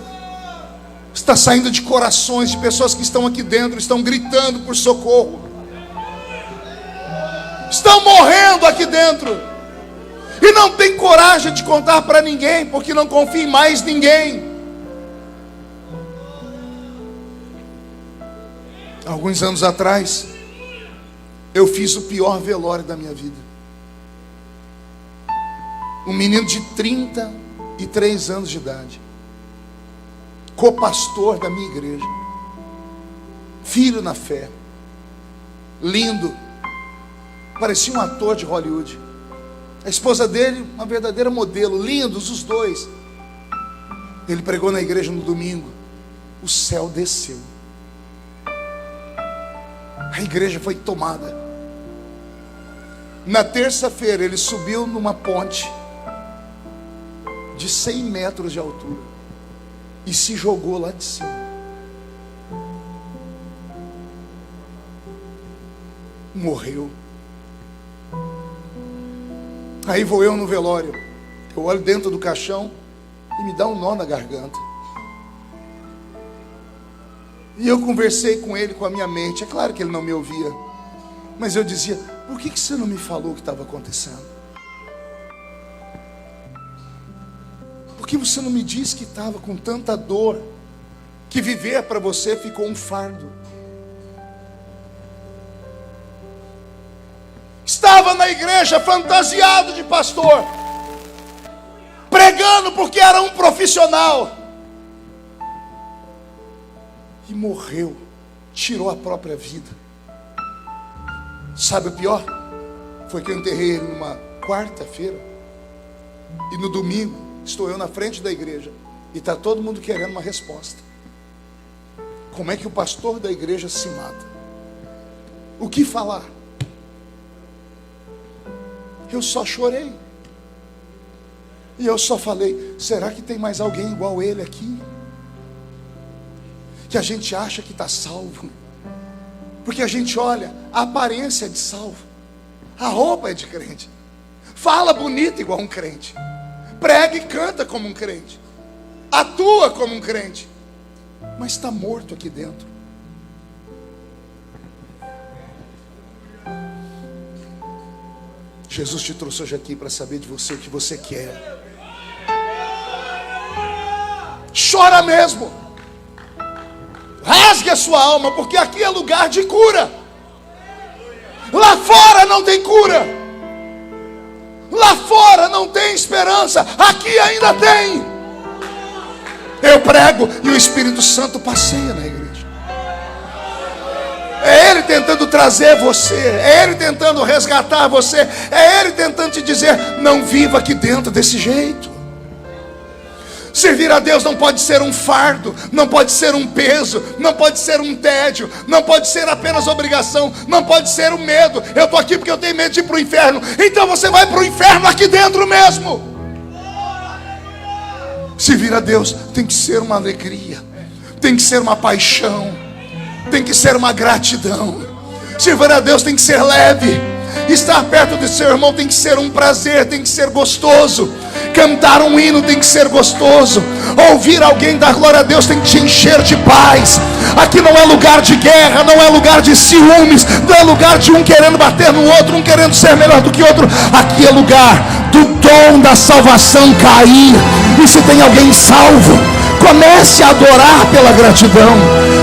Speaker 1: Está saindo de corações de pessoas que estão aqui dentro, estão gritando por socorro. Estão morrendo aqui dentro. E não tem coragem de contar para ninguém, porque não confia em mais ninguém. Alguns anos atrás, eu fiz o pior velório da minha vida. Um menino de 33 anos de idade, co-pastor da minha igreja, filho na fé, lindo, parecia um ator de Hollywood. A esposa dele, uma verdadeira modelo, lindos os dois. Ele pregou na igreja no domingo, o céu desceu, a igreja foi tomada. Na terça-feira ele subiu numa ponte de 100 metros de altura e se jogou lá de cima. Morreu. Aí vou eu no velório. Eu olho dentro do caixão e me dá um nó na garganta. E eu conversei com ele, com a minha mente. É claro que ele não me ouvia, mas eu dizia: por que você não me falou o que estava acontecendo? Por que você não me disse que estava com tanta dor, que viver para você ficou um fardo? Estava na igreja fantasiado de pastor, pregando porque era um profissional, e morreu, tirou a própria vida. Sabe o pior? Foi que eu enterrei ele numa quarta-feira, e no domingo estou eu na frente da igreja e está todo mundo querendo uma resposta. Como é que o pastor da igreja se mata? O que falar? Eu só chorei. E eu só falei: será que tem mais alguém igual ele aqui? Que a gente acha que está salvo, porque a gente olha, a aparência é de salvo, a roupa é de crente, fala bonito igual um crente, prega e canta como um crente, atua como um crente, mas está morto aqui dentro. Jesus te trouxe hoje aqui para saber de você o que você quer. Chora mesmo, rasgue a sua alma, porque aqui é lugar de cura. Lá fora não tem cura. Lá fora não tem esperança. Aqui ainda tem. Eu prego e o Espírito Santo passeia na igreja. É Ele tentando trazer você. É Ele tentando resgatar você. É Ele tentando te dizer: não viva aqui dentro desse jeito. Servir a Deus não pode ser um fardo, não pode ser um peso, não pode ser um tédio, não pode ser apenas obrigação, não pode ser um medo. Eu estou aqui porque eu tenho medo de ir para o inferno. Então você vai para o inferno aqui dentro mesmo. Servir a Deus tem que ser uma alegria, tem que ser uma paixão, tem que ser uma gratidão. Servir a Deus tem que ser leve. Estar perto do seu irmão tem que ser um prazer, tem que ser gostoso. Cantar um hino tem que ser gostoso. Ouvir alguém dar glória a Deus tem que te encher de paz. Aqui não é lugar de guerra, não é lugar de ciúmes, não é lugar de um querendo bater no outro, um querendo ser melhor do que outro. Aqui é lugar do dom da salvação cair. E se tem alguém salvo, comece a adorar pela gratidão.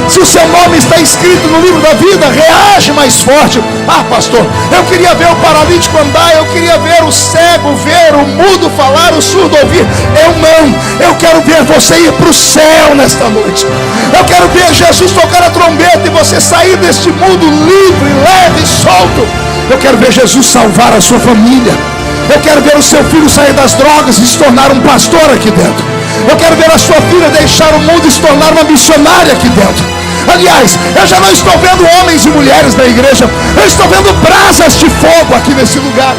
Speaker 1: Se o seu nome está escrito no livro da vida, reage mais forte. Ah, pastor, eu queria ver o paralítico andar, eu queria ver o cego ver, o mudo falar, o surdo ouvir. Eu não, eu quero ver você ir para o céu nesta noite. Eu quero ver Jesus tocar a trombeta e você sair deste mundo livre, leve, solto. Eu quero ver Jesus salvar a sua família. Eu quero ver o seu filho sair das drogas e se tornar um pastor aqui dentro. Eu quero ver a sua filha deixar o mundo e se tornar uma missionária aqui dentro. Aliás, eu já não estou vendo homens e mulheres da igreja, eu estou vendo brasas de fogo aqui nesse lugar.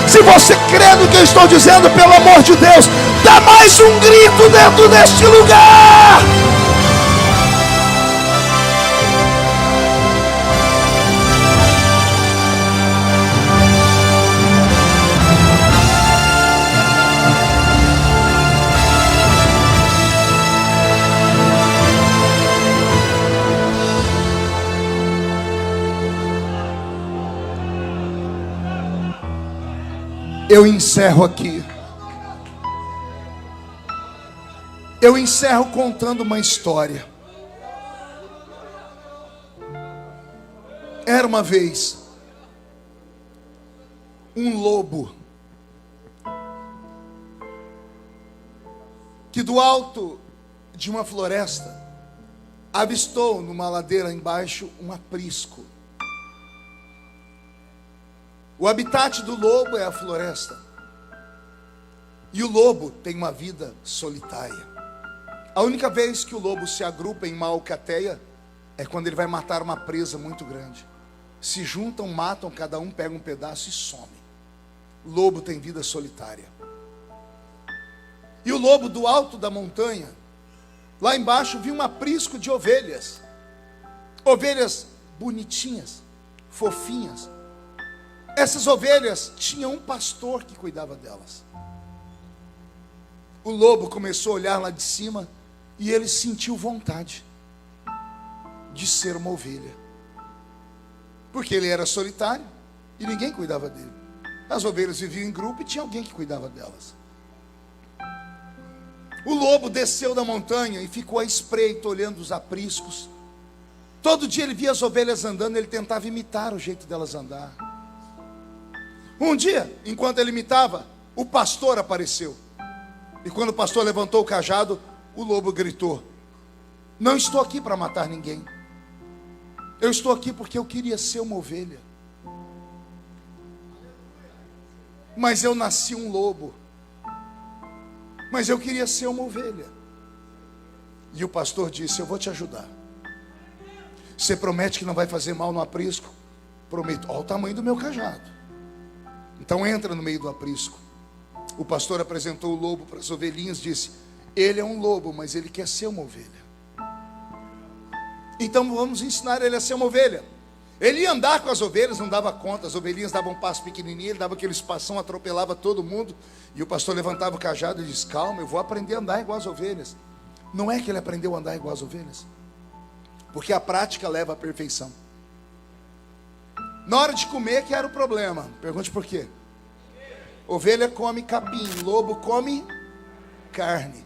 Speaker 1: Se você crê no que eu estou dizendo, pelo amor de Deus, dá mais um grito dentro deste lugar. Eu encerro aqui. Eu encerro contando uma história. Era uma vez um lobo que do alto de uma floresta avistou numa ladeira embaixo um aprisco. O habitat do lobo é a floresta. E o lobo tem uma vida solitária. A única vez que o lobo se agrupa em uma alcateia é quando ele vai matar uma presa muito grande. Se juntam, matam, cada um pega um pedaço e some. O lobo tem vida solitária. E o lobo do alto da montanha, lá embaixo, viu um aprisco de ovelhas. Ovelhas bonitinhas, fofinhas. Essas ovelhas tinham um pastor que cuidava delas. O lobo começou a olhar lá de cima e ele sentiu vontade de ser uma ovelha. Porque ele era solitário e ninguém cuidava dele. As ovelhas viviam em grupo e tinha alguém que cuidava delas. O lobo desceu da montanha e ficou à espreita olhando os apriscos. Todo dia ele via as ovelhas andando, ele tentava imitar o jeito delas andar. Um dia, enquanto ele imitava, o pastor apareceu. E quando o pastor levantou o cajado, o lobo gritou: não estou aqui para matar ninguém. Eu estou aqui porque eu queria ser uma ovelha. Mas eu nasci um lobo. Mas eu queria ser uma ovelha. E o pastor disse: eu vou te ajudar. Você promete que não vai fazer mal no aprisco? Prometo. Olha o tamanho do meu cajado. Então entra no meio do aprisco. O pastor apresentou o lobo para as ovelhinhas e disse: ele é um lobo, mas ele quer ser uma ovelha. Então vamos ensinar ele a ser uma ovelha. Ele ia andar com as ovelhas, não dava conta. As ovelhinhas davam um passo pequenininho, ele dava aquele espação, atropelava todo mundo. E o pastor levantava o cajado e disse: calma, eu vou aprender a andar igual as ovelhas. Não é que ele aprendeu a andar igual as ovelhas, porque a prática leva à perfeição. Na hora de comer que era o problema. Pergunte por quê. Ovelha come capim, lobo come carne.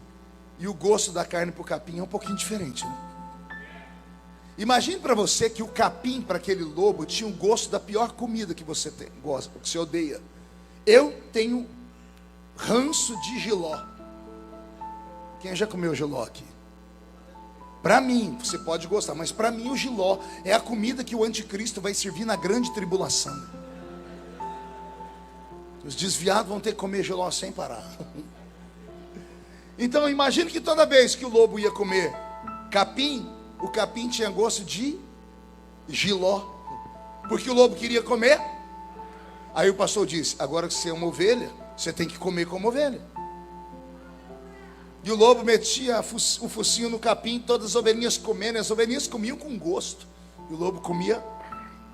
Speaker 1: E o gosto da carne para o capim é um pouquinho diferente, né? Imagine para você que o capim para aquele lobo tinha o gosto da pior comida que você tem, gosta, que você odeia. Eu tenho ranço de jiló. Quem já comeu jiló aqui? Para mim, você pode gostar, mas para mim o jiló é a comida que o anticristo vai servir na grande tribulação. Os desviados vão ter que comer jiló sem parar. Então imagine que toda vez que o lobo ia comer capim, o capim tinha gosto de jiló, porque o lobo queria comer. Aí o pastor disse: agora que você é uma ovelha, você tem que comer como ovelha. E o lobo metia o focinho no capim, todas as ovelhinhas comendo, e as ovelhinhas comiam com gosto, e o lobo comia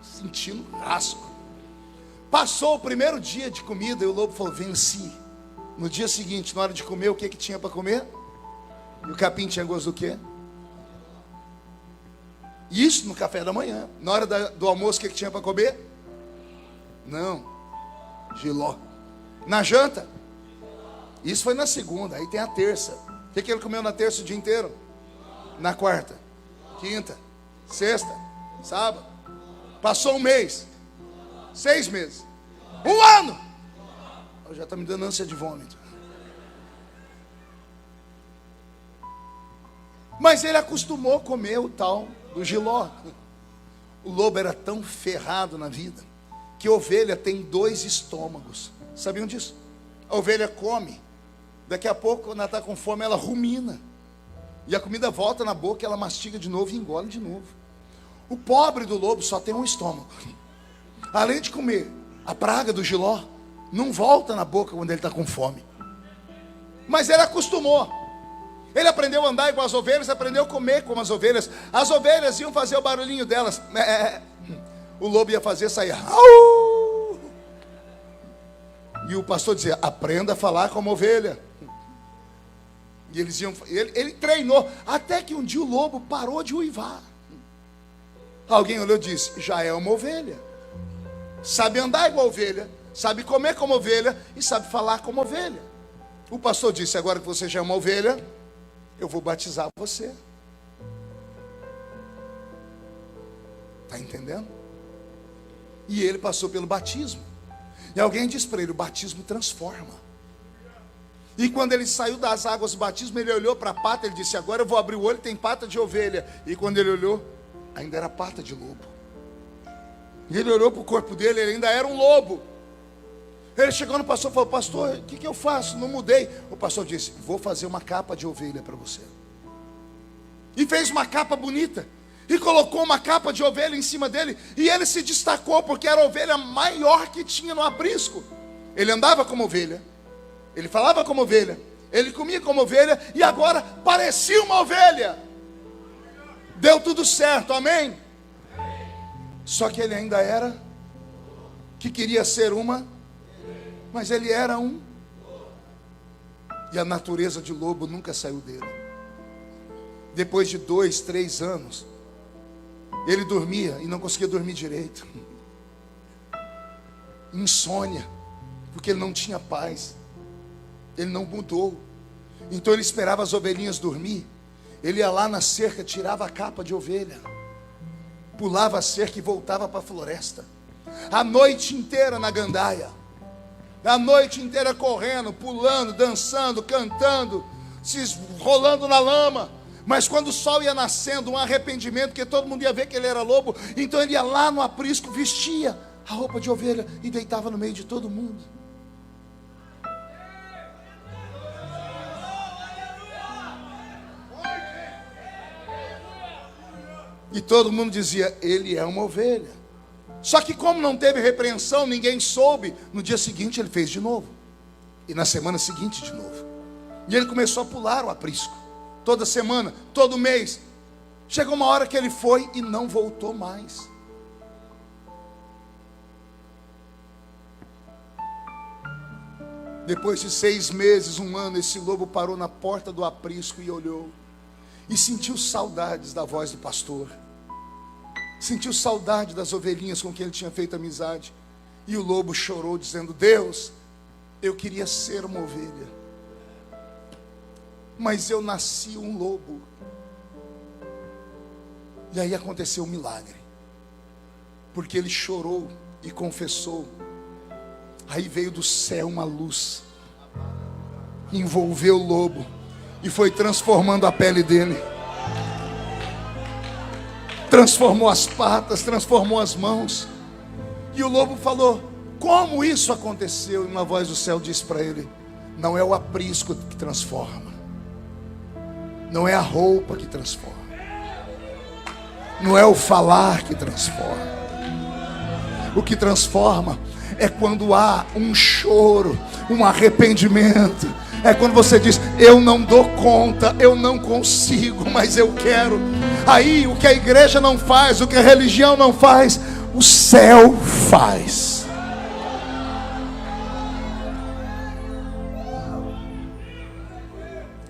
Speaker 1: sentindo asco. Passou o primeiro dia de comida e o lobo falou: venci. No dia seguinte, na hora de comer, o que tinha para comer? E o capim tinha gosto do quê? Isso no café da manhã. Na hora do almoço, o que tinha para comer? Não, jiló. Na janta? Isso foi na segunda. Aí tem a terça. O que ele comeu na terça o dia inteiro? Na quarta, quinta, sexta, sábado. Passou um mês, 6 meses, 1 ano. Já está me dando ânsia de vômito. Mas ele acostumou a comer o tal do jiló. O lobo era tão ferrado na vida que a ovelha tem 2 estômagos. Sabiam disso? A ovelha come, daqui a pouco, quando ela está com fome, ela rumina, e a comida volta na boca, ela mastiga de novo e engole de novo. O pobre do lobo só tem um estômago. Além de comer a praga do jiló, não volta na boca quando ele está com fome. Mas ele acostumou. Ele aprendeu a andar igual as ovelhas, aprendeu a comer como as ovelhas. As ovelhas iam fazer o barulhinho delas. O lobo ia fazer, sair. E o pastor dizia: aprenda a falar como ovelha. E eles iam, ele treinou, até que um dia o lobo parou de uivar. Alguém olhou e disse: já é uma ovelha. Sabe andar igual ovelha, sabe comer como ovelha e sabe falar como ovelha. O pastor disse: agora que você já é uma ovelha, eu vou batizar você. Está entendendo? E ele passou pelo batismo. E alguém disse para ele: o batismo transforma. E quando ele saiu das águas do batismo, ele olhou para a pata, ele disse: agora eu vou abrir o olho, tem pata de ovelha. E quando ele olhou, ainda era pata de lobo. E ele olhou para o corpo dele, ele ainda era um lobo. Ele chegou no pastor e falou: pastor, o que eu faço? Não mudei. O pastor disse: vou fazer uma capa de ovelha para você. E fez uma capa bonita, e colocou uma capa de ovelha em cima dele, e ele se destacou, porque era a ovelha maior que tinha no aprisco. Ele andava como ovelha, ele falava como ovelha, ele comia como ovelha, e agora parecia uma ovelha. Deu tudo certo, amém? Só que ele ainda era, que queria ser uma, mas ele era um. E a natureza de lobo nunca saiu dele. Depois de 2, 3 anos, ele dormia e não conseguia dormir direito. Insônia, porque ele não tinha paz. Ele não mudou. Então ele esperava as ovelhinhas dormir. Ele ia lá na cerca, tirava a capa de ovelha, pulava a cerca e voltava para a floresta. A noite inteira na gandaia. A noite inteira correndo, pulando, dançando, cantando, se rolando na lama. Mas quando o sol ia nascendo, um arrependimento, porque todo mundo ia ver que ele era lobo. Então ele ia lá no aprisco, vestia a roupa de ovelha e deitava no meio de todo mundo. E todo mundo dizia: ele é uma ovelha. Só que como não teve repreensão, ninguém soube. No dia seguinte ele fez de novo, e na semana seguinte de novo. E ele começou a pular o aprisco, toda semana, todo mês. Chegou uma hora que ele foi e não voltou mais. Depois de 6 meses, 1 ano, esse lobo parou na porta do aprisco e olhou, e sentiu saudades da voz do pastor, sentiu saudade das ovelhinhas com quem ele tinha feito amizade. E o lobo chorou, dizendo: Deus, eu queria ser uma ovelha, mas eu nasci um lobo. E aí aconteceu um milagre, porque ele chorou e confessou. Aí veio do céu uma luz, envolveu o lobo e foi transformando a pele dele, transformou as patas, transformou as mãos. E o lobo falou: como isso aconteceu? E uma voz do céu disse para ele: não é o aprisco que transforma, não é a roupa que transforma, não é o falar que transforma. O que transforma é quando há um choro, um arrependimento. É quando você diz: eu não dou conta, eu não consigo, mas eu quero. Aí o que a igreja não faz, o que a religião não faz, o céu faz.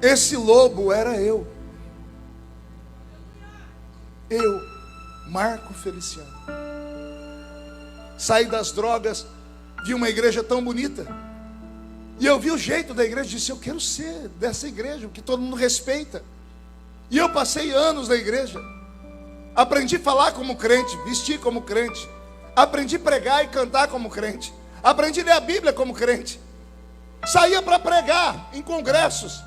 Speaker 1: Esse lobo era eu, Marco Feliciano. Saí das drogas, vi uma igreja tão bonita, e eu vi o jeito da igreja, disse: eu quero ser dessa igreja, que todo mundo respeita. E eu passei anos na igreja, aprendi a falar como crente, vestir como crente, aprendi a pregar e cantar como crente, aprendi a ler a Bíblia como crente, saía para pregar em congressos,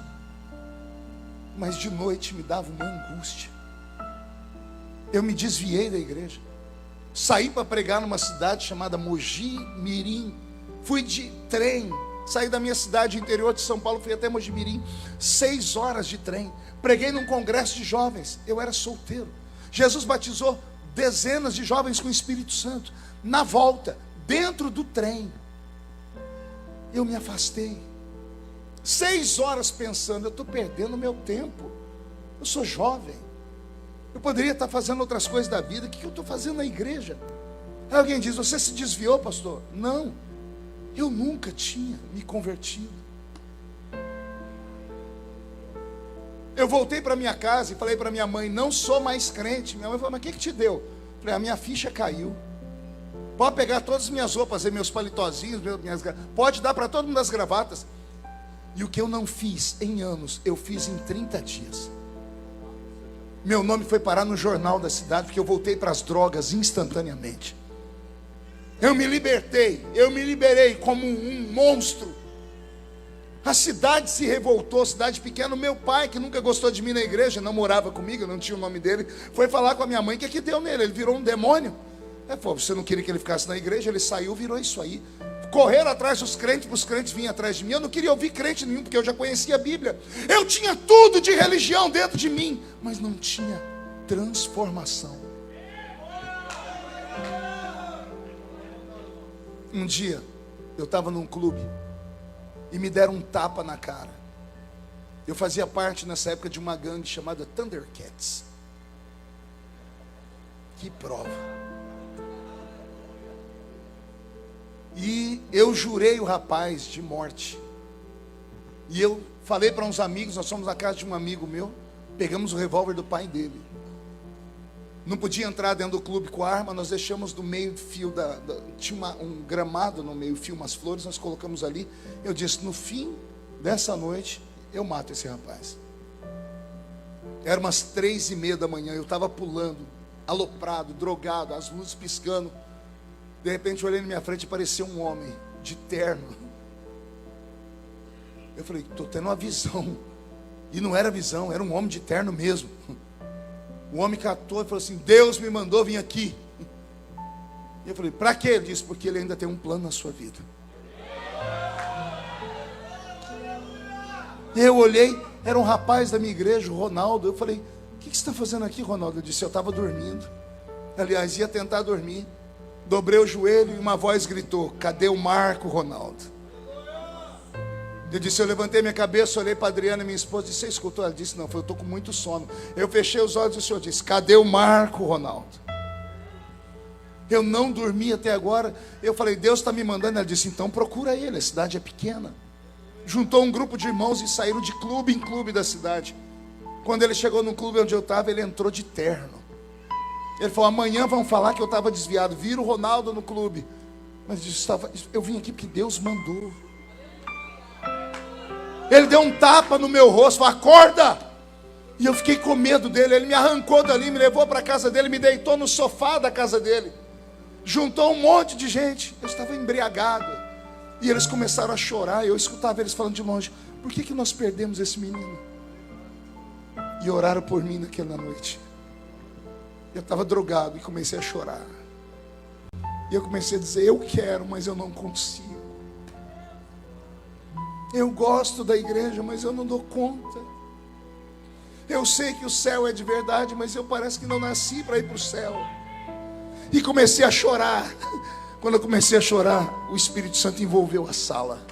Speaker 1: mas de noite me dava uma angústia. Eu me desviei da igreja, saí para pregar numa cidade chamada Mogi Mirim. Fui de trem, saí da minha cidade, interior de São Paulo, fui até Mogi Mirim, 6 horas de trem. Preguei num congresso de jovens, eu era solteiro. Jesus batizou dezenas de jovens com o Espírito Santo. Na volta, dentro do trem, eu me afastei. 6 horas pensando: eu estou perdendo meu tempo, eu sou jovem, eu poderia estar fazendo outras coisas da vida, o que eu estou fazendo na igreja? Aí alguém diz: você se desviou, pastor? Não, eu nunca tinha me convertido. Eu voltei para minha casa e falei para minha mãe: não sou mais crente. Minha mãe falou: mas o que te deu? Eu falei: a minha ficha caiu. Pode pegar todas as minhas roupas, meus palitozinhos, pode dar para todo mundo as gravatas. E o que eu não fiz em anos, eu fiz em 30 dias. Meu nome foi parar no jornal da cidade, porque eu voltei para as drogas instantaneamente. Eu me libertei, eu me liberei como um monstro. A cidade se revoltou, cidade pequena. O meu pai, que nunca gostou de mim na igreja, não morava comigo, eu não tinha o nome dele, foi falar com a minha mãe: o que deu nele? Ele virou um demônio. Você não queria que ele ficasse na igreja, ele saiu, virou isso aí. Correram atrás dos crentes, para os crentes vinham atrás de mim. Eu não queria ouvir crente nenhum, porque eu já conhecia a Bíblia. Eu tinha tudo de religião dentro de mim, mas não tinha transformação. Um dia, eu estava num clube e me deram um tapa na cara. Eu fazia parte nessa época de uma gangue chamada Thundercats. Que prova! E eu jurei o rapaz de morte. E eu falei para uns amigos, nós fomos na casa de um amigo meu, pegamos o revólver do pai dele. Não podia entrar dentro do clube com a arma, nós deixamos no meio fio tinha um gramado no meio fio, umas flores, nós colocamos ali. Eu disse: no fim dessa noite, eu mato esse rapaz. Era umas 3:30 da manhã, eu estava pulando, aloprado, drogado, as luzes piscando. De repente eu olhei na minha frente e apareceu um homem de terno. Eu falei: estou tendo uma visão. E não era visão, era um homem de terno mesmo. O homem catou e falou assim: Deus me mandou vir aqui. E eu falei: para quê? Ele disse: porque ele ainda tem um plano na sua vida. Eu olhei, era um rapaz da minha igreja, o Ronaldo. Eu falei: o que você está fazendo aqui, Ronaldo? Ele disse: eu estava dormindo. Aliás, ia tentar dormir. Dobrei o joelho e uma voz gritou: cadê o Marco, Ronaldo? Eu disse: eu levantei minha cabeça, olhei para a Adriana, minha esposa, disse: você escutou? Ela disse: não, eu estou com muito sono. Eu fechei os olhos e o Senhor disse: cadê o Marco, Ronaldo? Eu não dormi até agora. Eu falei: Deus está me mandando. Ela disse: então procura ele, a cidade é pequena. Juntou um grupo de irmãos e saíram de clube em clube da cidade. Quando ele chegou no clube onde eu estava, ele entrou de terno. Ele falou: amanhã vão falar que eu estava desviado. Vira o Ronaldo no clube. Mas eu vim aqui porque Deus mandou. Ele deu um tapa no meu rosto, falou: acorda. E eu fiquei com medo dele. Ele me arrancou dali, me levou para a casa dele, me deitou no sofá da casa dele. Juntou um monte de gente. Eu estava embriagado. E eles começaram a chorar. Eu escutava eles falando de longe: por que nós perdemos esse menino? E oraram por mim naquela noite. Eu estava drogado e comecei a chorar. E eu comecei a dizer: eu quero, mas eu não consigo. Eu gosto da igreja, mas eu não dou conta. Eu sei que o céu é de verdade, mas eu parece que não nasci para ir para o céu. E comecei a chorar. Quando eu comecei a chorar, o Espírito Santo envolveu a sala.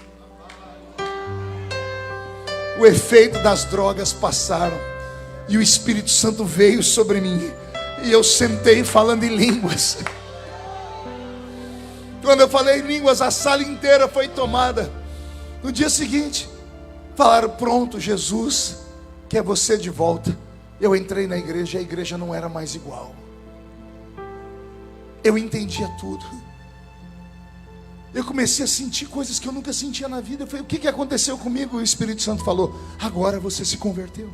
Speaker 1: O efeito das drogas passaram. E o Espírito Santo veio sobre mim. E eu sentei falando em línguas. Quando eu falei em línguas, a sala inteira foi tomada. No dia seguinte, falaram: pronto, Jesus quer você de volta. Eu entrei na igreja e a igreja não era mais igual. Eu entendia tudo. Eu comecei a sentir coisas que eu nunca sentia na vida. Eu falei: o que aconteceu comigo? O Espírito Santo falou: agora você se converteu.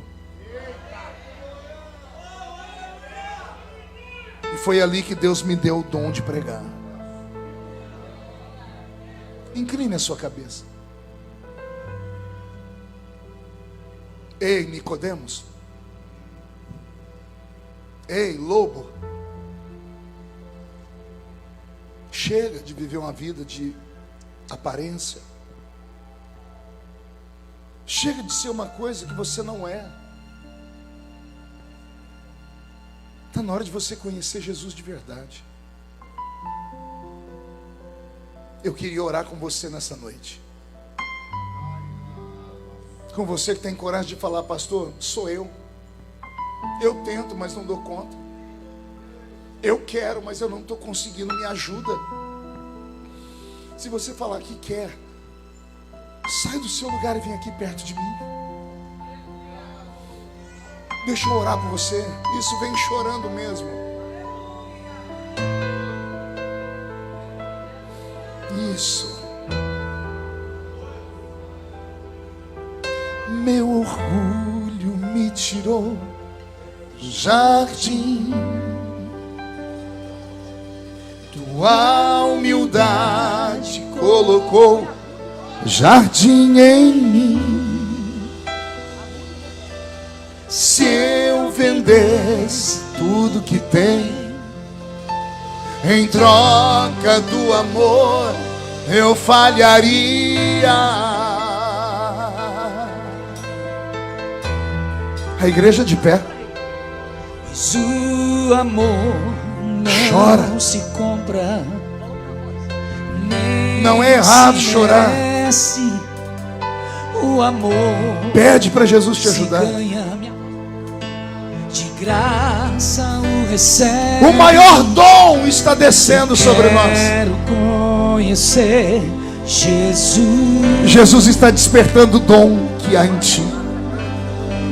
Speaker 1: E foi ali que Deus me deu o dom de pregar. Incline a sua cabeça. Ei, Nicodemos. Ei, lobo. Chega de viver uma vida de aparência. Chega de ser uma coisa que você não é. Está na hora de você conhecer Jesus de verdade. Eu queria orar com você nessa noite. Com você que tem coragem de falar: pastor, sou eu. Eu tento, mas não dou conta. Eu quero, mas eu não estou conseguindo, me ajuda. Se você falar que quer, sai do seu lugar e vem aqui perto de mim. Deixa eu orar por você. Isso, vem chorando mesmo. Isso. Meu orgulho me tirou do jardim, tua humildade colocou jardim em mim. Se eu vendesse tudo que tem em troca do amor, eu falharia. A igreja de pé.
Speaker 2: Mas o amor não
Speaker 1: chora.
Speaker 2: Se compra.
Speaker 1: Não é errado chorar.
Speaker 2: O amor
Speaker 1: pede para Jesus te ajudar.
Speaker 2: De graça o recebe.
Speaker 1: O maior dom está descendo sobre nós.
Speaker 2: Quero conhecer Jesus.
Speaker 1: Jesus está despertando o dom que há em ti.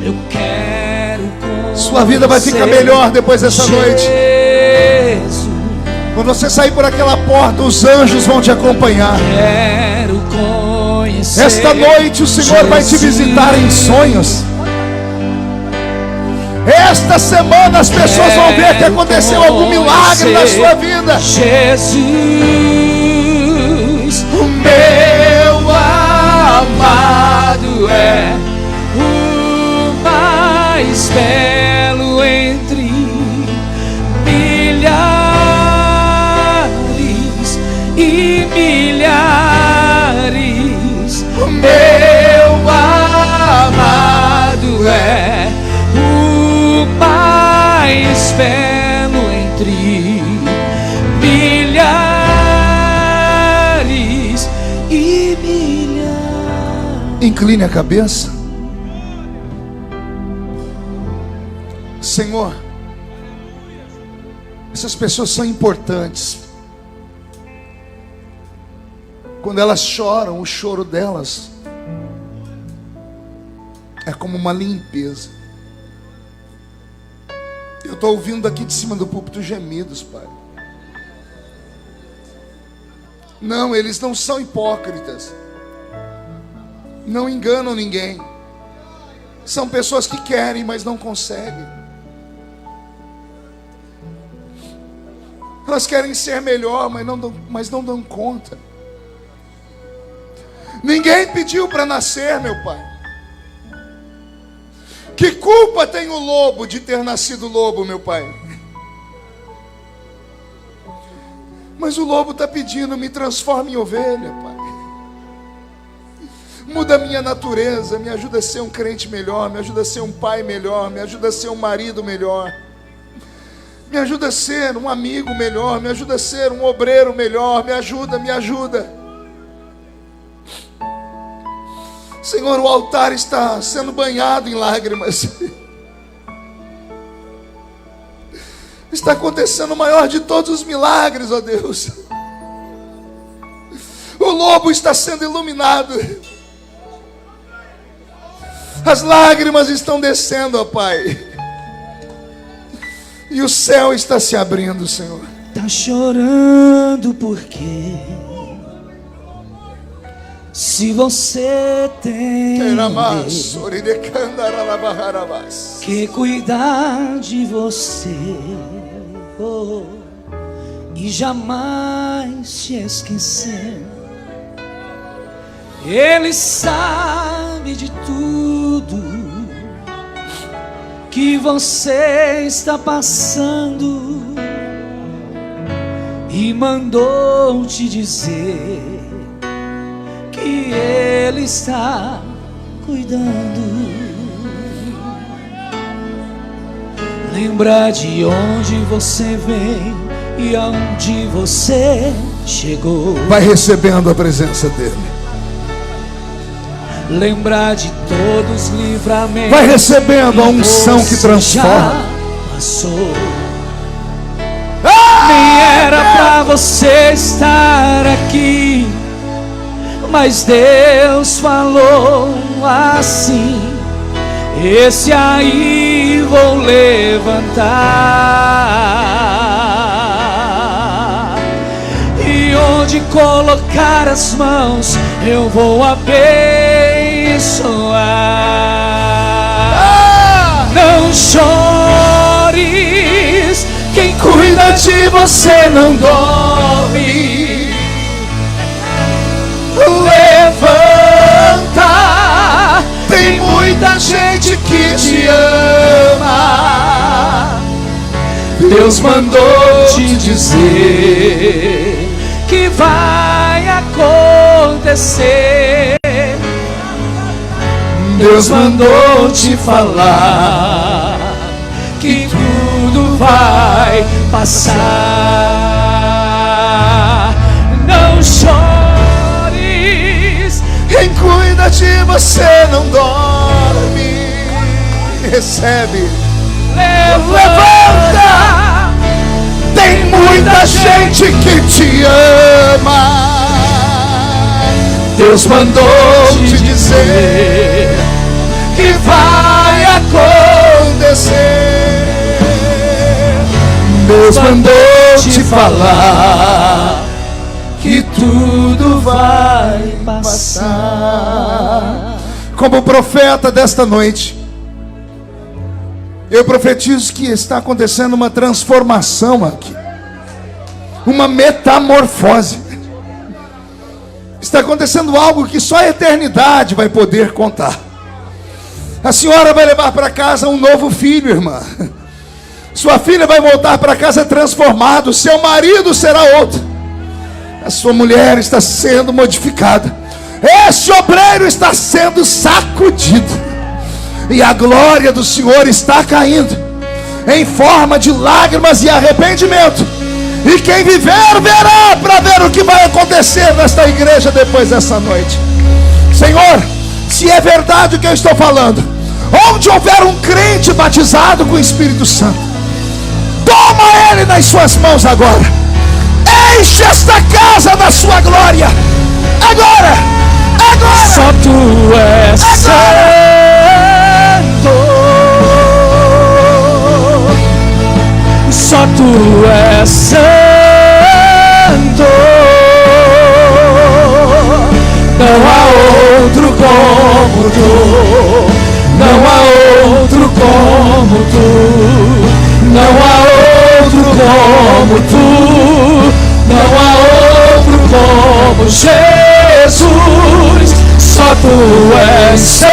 Speaker 2: Eu quero conhecer.
Speaker 1: Sua vida vai ficar melhor depois dessa noite. Quando você sair por aquela porta, os anjos vão te acompanhar.
Speaker 2: Quero conhecer.
Speaker 1: Esta noite o Senhor vai te visitar em sonhos. Esta semana as pessoas vão ver que aconteceu algum milagre na sua vida.
Speaker 2: Jesus, o meu amado é o mais belo entre milhares e milhares. O meu amado é o mais belo entre milhares e milhares.
Speaker 1: Incline a cabeça. Senhor, essas pessoas são importantes. Quando elas choram, o choro delas é como uma limpeza. Eu estou ouvindo aqui de cima do púlpito gemidos, Pai. Não, eles não são hipócritas. Não enganam ninguém. São pessoas que querem, mas não conseguem. Elas querem ser melhor, mas não dão conta. Ninguém pediu para nascer, meu Pai. Que culpa tem o lobo de ter nascido lobo, meu Pai? Mas o lobo está pedindo, me transforma em ovelha, Pai. Muda a minha natureza, me ajuda a ser um crente melhor, me ajuda a ser um pai melhor, me ajuda a ser um marido melhor, me ajuda a ser um amigo melhor, me ajuda a ser um obreiro melhor, me ajuda, me ajuda. Senhor, o altar está sendo banhado em lágrimas. Está acontecendo o maior de todos os milagres, ó Deus. O lobo está sendo iluminado. As lágrimas estão descendo, ó Pai. E o céu está se abrindo, Senhor.
Speaker 2: Tá chorando porque se você tem que cuidar de você, oh, e jamais te esquecer, Ele sabe de tudo que você está passando e mandou te dizer que Ele está cuidando. Lembra de onde você vem e aonde você chegou.
Speaker 1: Vai recebendo a presença dEle.
Speaker 2: Lembrar de todos os livramentos.
Speaker 1: Vai recebendo a unção que transforma.
Speaker 2: Passou. Nem era pra você estar aqui, mas Deus falou assim: esse aí vou levantar, e onde colocar as mãos eu vou abençoar. Não chores, quem cuida de você não dorme. Levanta, tem muita gente que te ama. Deus mandou te dizer que vai acontecer. Deus mandou te falar que tudo vai passar. Não chores,
Speaker 1: quem cuida de você não dorme. Recebe. Levanta, tem muita gente que te ama. Deus mandou te dizer que vai acontecer. Deus mandou te falar que tudo vai passar. Como profeta desta noite, eu profetizo que está acontecendo uma transformação aqui, uma metamorfose. Está acontecendo algo que só a eternidade vai poder contar. A senhora vai levar para casa um novo filho, irmã. Sua filha vai voltar para casa transformado. Seu marido será outro. A sua mulher está sendo modificada. Este obreiro está sendo sacudido. E a glória do Senhor está caindo em forma de lágrimas e arrependimento. E quem viver, verá, para ver o que vai acontecer nesta igreja depois dessa noite. Senhor, se é verdade o que eu estou falando, onde houver um crente batizado com o Espírito Santo, toma ele nas suas mãos agora. Enche esta casa da sua glória. Agora, agora.
Speaker 2: Só tu és santo. Só tu és santo. Não há outro como tu. Não há como tu, não há outro como tu, não há outro como Jesus, só tu és santo,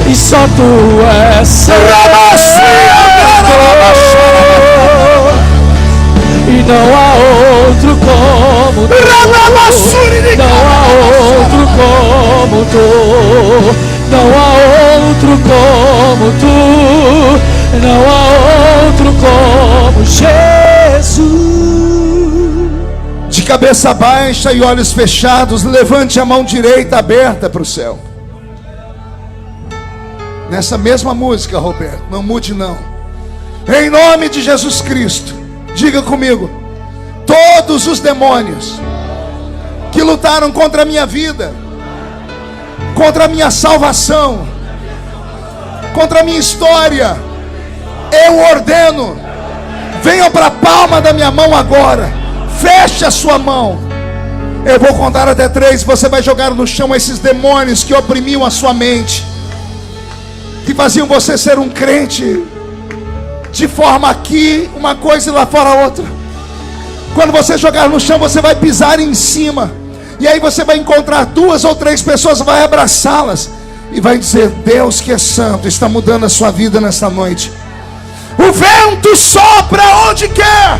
Speaker 2: e só tu és santo, e não há outro como tu, não há outro como tu, não há outro como tu, não há outro como Jesus.
Speaker 1: De cabeça baixa e olhos fechados, levante a mão direita aberta para o céu. Nessa mesma música, Roberto, não mude não. Em nome de Jesus Cristo, diga comigo: todos os demônios que lutaram contra a minha vida, contra a minha salvação, contra a minha história, eu ordeno, venham para a palma da minha mão agora. Feche a sua mão. Eu vou contar até 3. Você vai jogar no chão esses demônios que oprimiam a sua mente, que faziam você ser um crente de forma aqui uma coisa e lá fora outra. Quando você jogar no chão, você vai pisar em cima, e aí você vai encontrar 2 ou 3 pessoas, vai abraçá-las e vai dizer: Deus que é santo está mudando a sua vida nesta noite. O vento sopra onde quer.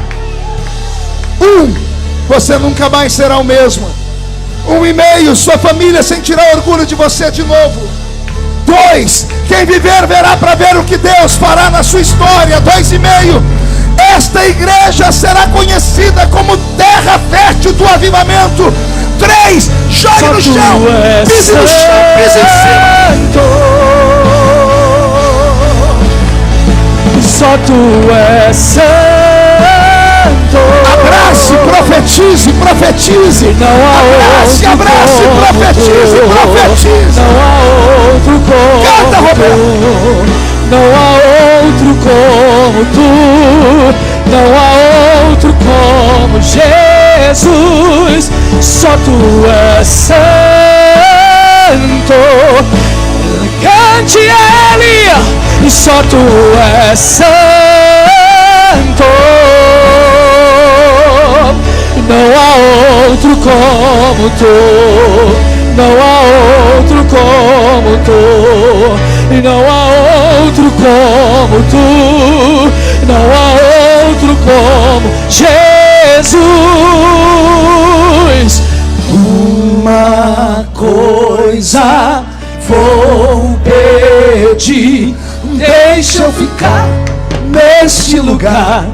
Speaker 1: 1, você nunca mais será o mesmo. 1,5, sua família sentirá orgulho de você de novo. 2, quem viver verá para ver o que Deus fará na sua história. 2,5, esta igreja será conhecida como terra fértil do avivamento. 3, jogue no chão, pise no chão, pise em cima.
Speaker 2: Só tu és santo.
Speaker 1: Abrace, profetize, profetize.
Speaker 2: Não há
Speaker 1: abrace,
Speaker 2: outro
Speaker 1: abrace,
Speaker 2: como
Speaker 1: profetize,
Speaker 2: tu.
Speaker 1: profetize.
Speaker 2: Não há outro como
Speaker 1: Canta, Roberto.
Speaker 2: tu. Não há outro como tu. Não há outro como Jesus. Só tu és santo. Cante ele, e só tu és santo. Não há outro como tu, não há outro como tu, e não há outro como tu, não há outro como Jesus. Uma coisa vou pedir, deixa eu ficar neste lugar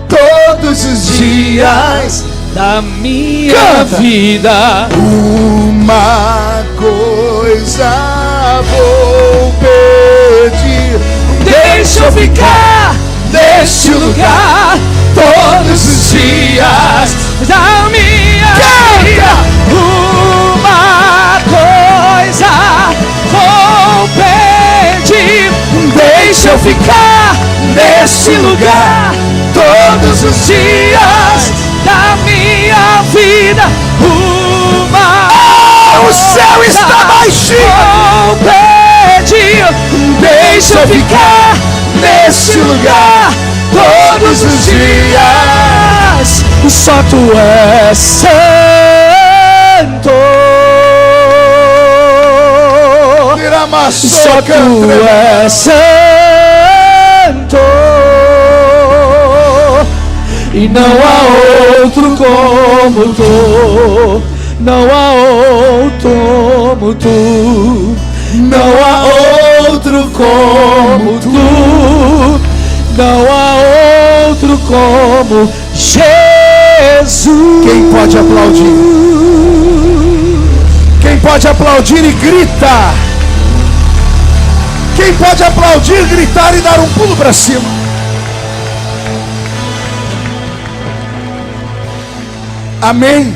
Speaker 2: todos os dias da minha vida.
Speaker 1: Uma coisa vou pedir,
Speaker 2: deixa eu ficar neste lugar todos os dias da minha vida. Uma coisa vou pedir, deixa eu ficar neste lugar todos os dias da minha vida.
Speaker 1: O céu está baixinho.
Speaker 2: Vou pedir, deixa eu ficar neste lugar todos os dias. Só tu és santo. Só tu és santo. E não há outro como tu. Não há outro como tu. Não há outro como tu. Não há outro como Jesus.
Speaker 1: Quem pode aplaudir? Quem pode aplaudir e gritar? Quem pode aplaudir, gritar e dar um pulo para cima? Amém.